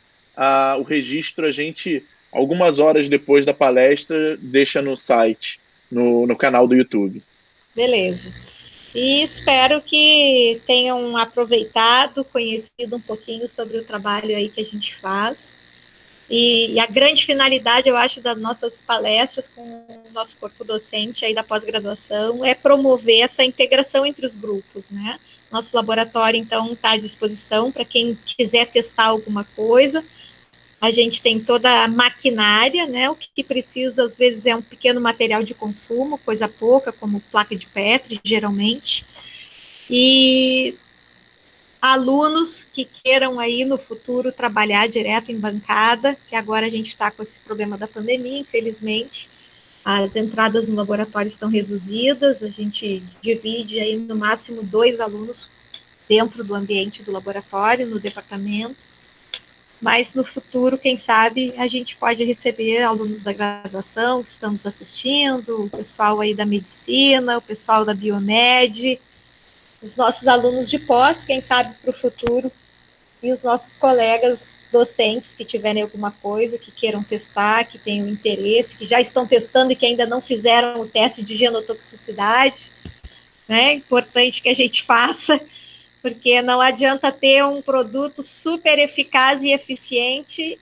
o registro a gente, algumas horas depois da palestra, deixa no site, no canal do YouTube. Beleza. E espero que tenham aproveitado, conhecido um pouquinho sobre o trabalho aí que a gente faz. E a grande finalidade, eu acho, das nossas palestras com o nosso corpo docente aí da pós-graduação é promover essa integração entre os grupos, né? Nosso laboratório, então, está à disposição para quem quiser testar alguma coisa. A gente tem toda a maquinária, né? O que precisa, às vezes, é um pequeno material de consumo, coisa pouca, como placa de Petri, geralmente. E alunos que queiram aí no futuro trabalhar direto em bancada, que agora a gente está com esse problema da pandemia, infelizmente. As entradas no laboratório estão reduzidas, a gente divide aí no máximo 2 alunos dentro do ambiente do laboratório, no departamento. Mas no futuro, quem sabe, a gente pode receber alunos da graduação que estão nos assistindo, o pessoal aí da medicina, o pessoal da Biomed, os nossos alunos de pós, quem sabe para o futuro, e os nossos colegas docentes que tiverem alguma coisa, que queiram testar, que tenham interesse, que já estão testando e que ainda não fizeram o teste de genotoxicidade, né? É importante que a gente faça, porque não adianta ter um produto super eficaz e eficiente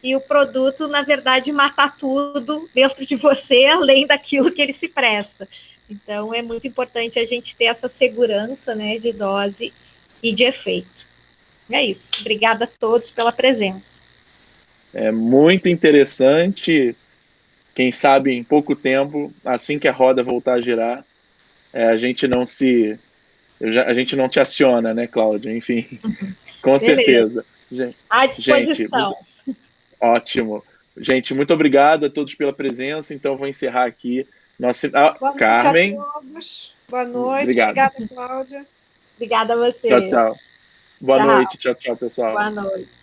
e o produto, na verdade, matar tudo dentro de você, além daquilo que ele se presta. Então, é muito importante a gente ter essa segurança, né, de dose e de efeito. É isso. Obrigada a todos pela presença. É muito interessante. Quem sabe, em pouco tempo, assim que a roda voltar a girar, a gente não te aciona, né, Cláudia? Enfim, com certeza. À disposição. Gente, ótimo. Gente, muito obrigado a todos pela presença. Então, vou encerrar aqui. Boa noite Carmen. a todos. Boa noite. Obrigado. Obrigada, Cláudia. Obrigada a vocês. Tchau, tchau. Boa noite. Tchau, tchau, pessoal. Boa noite.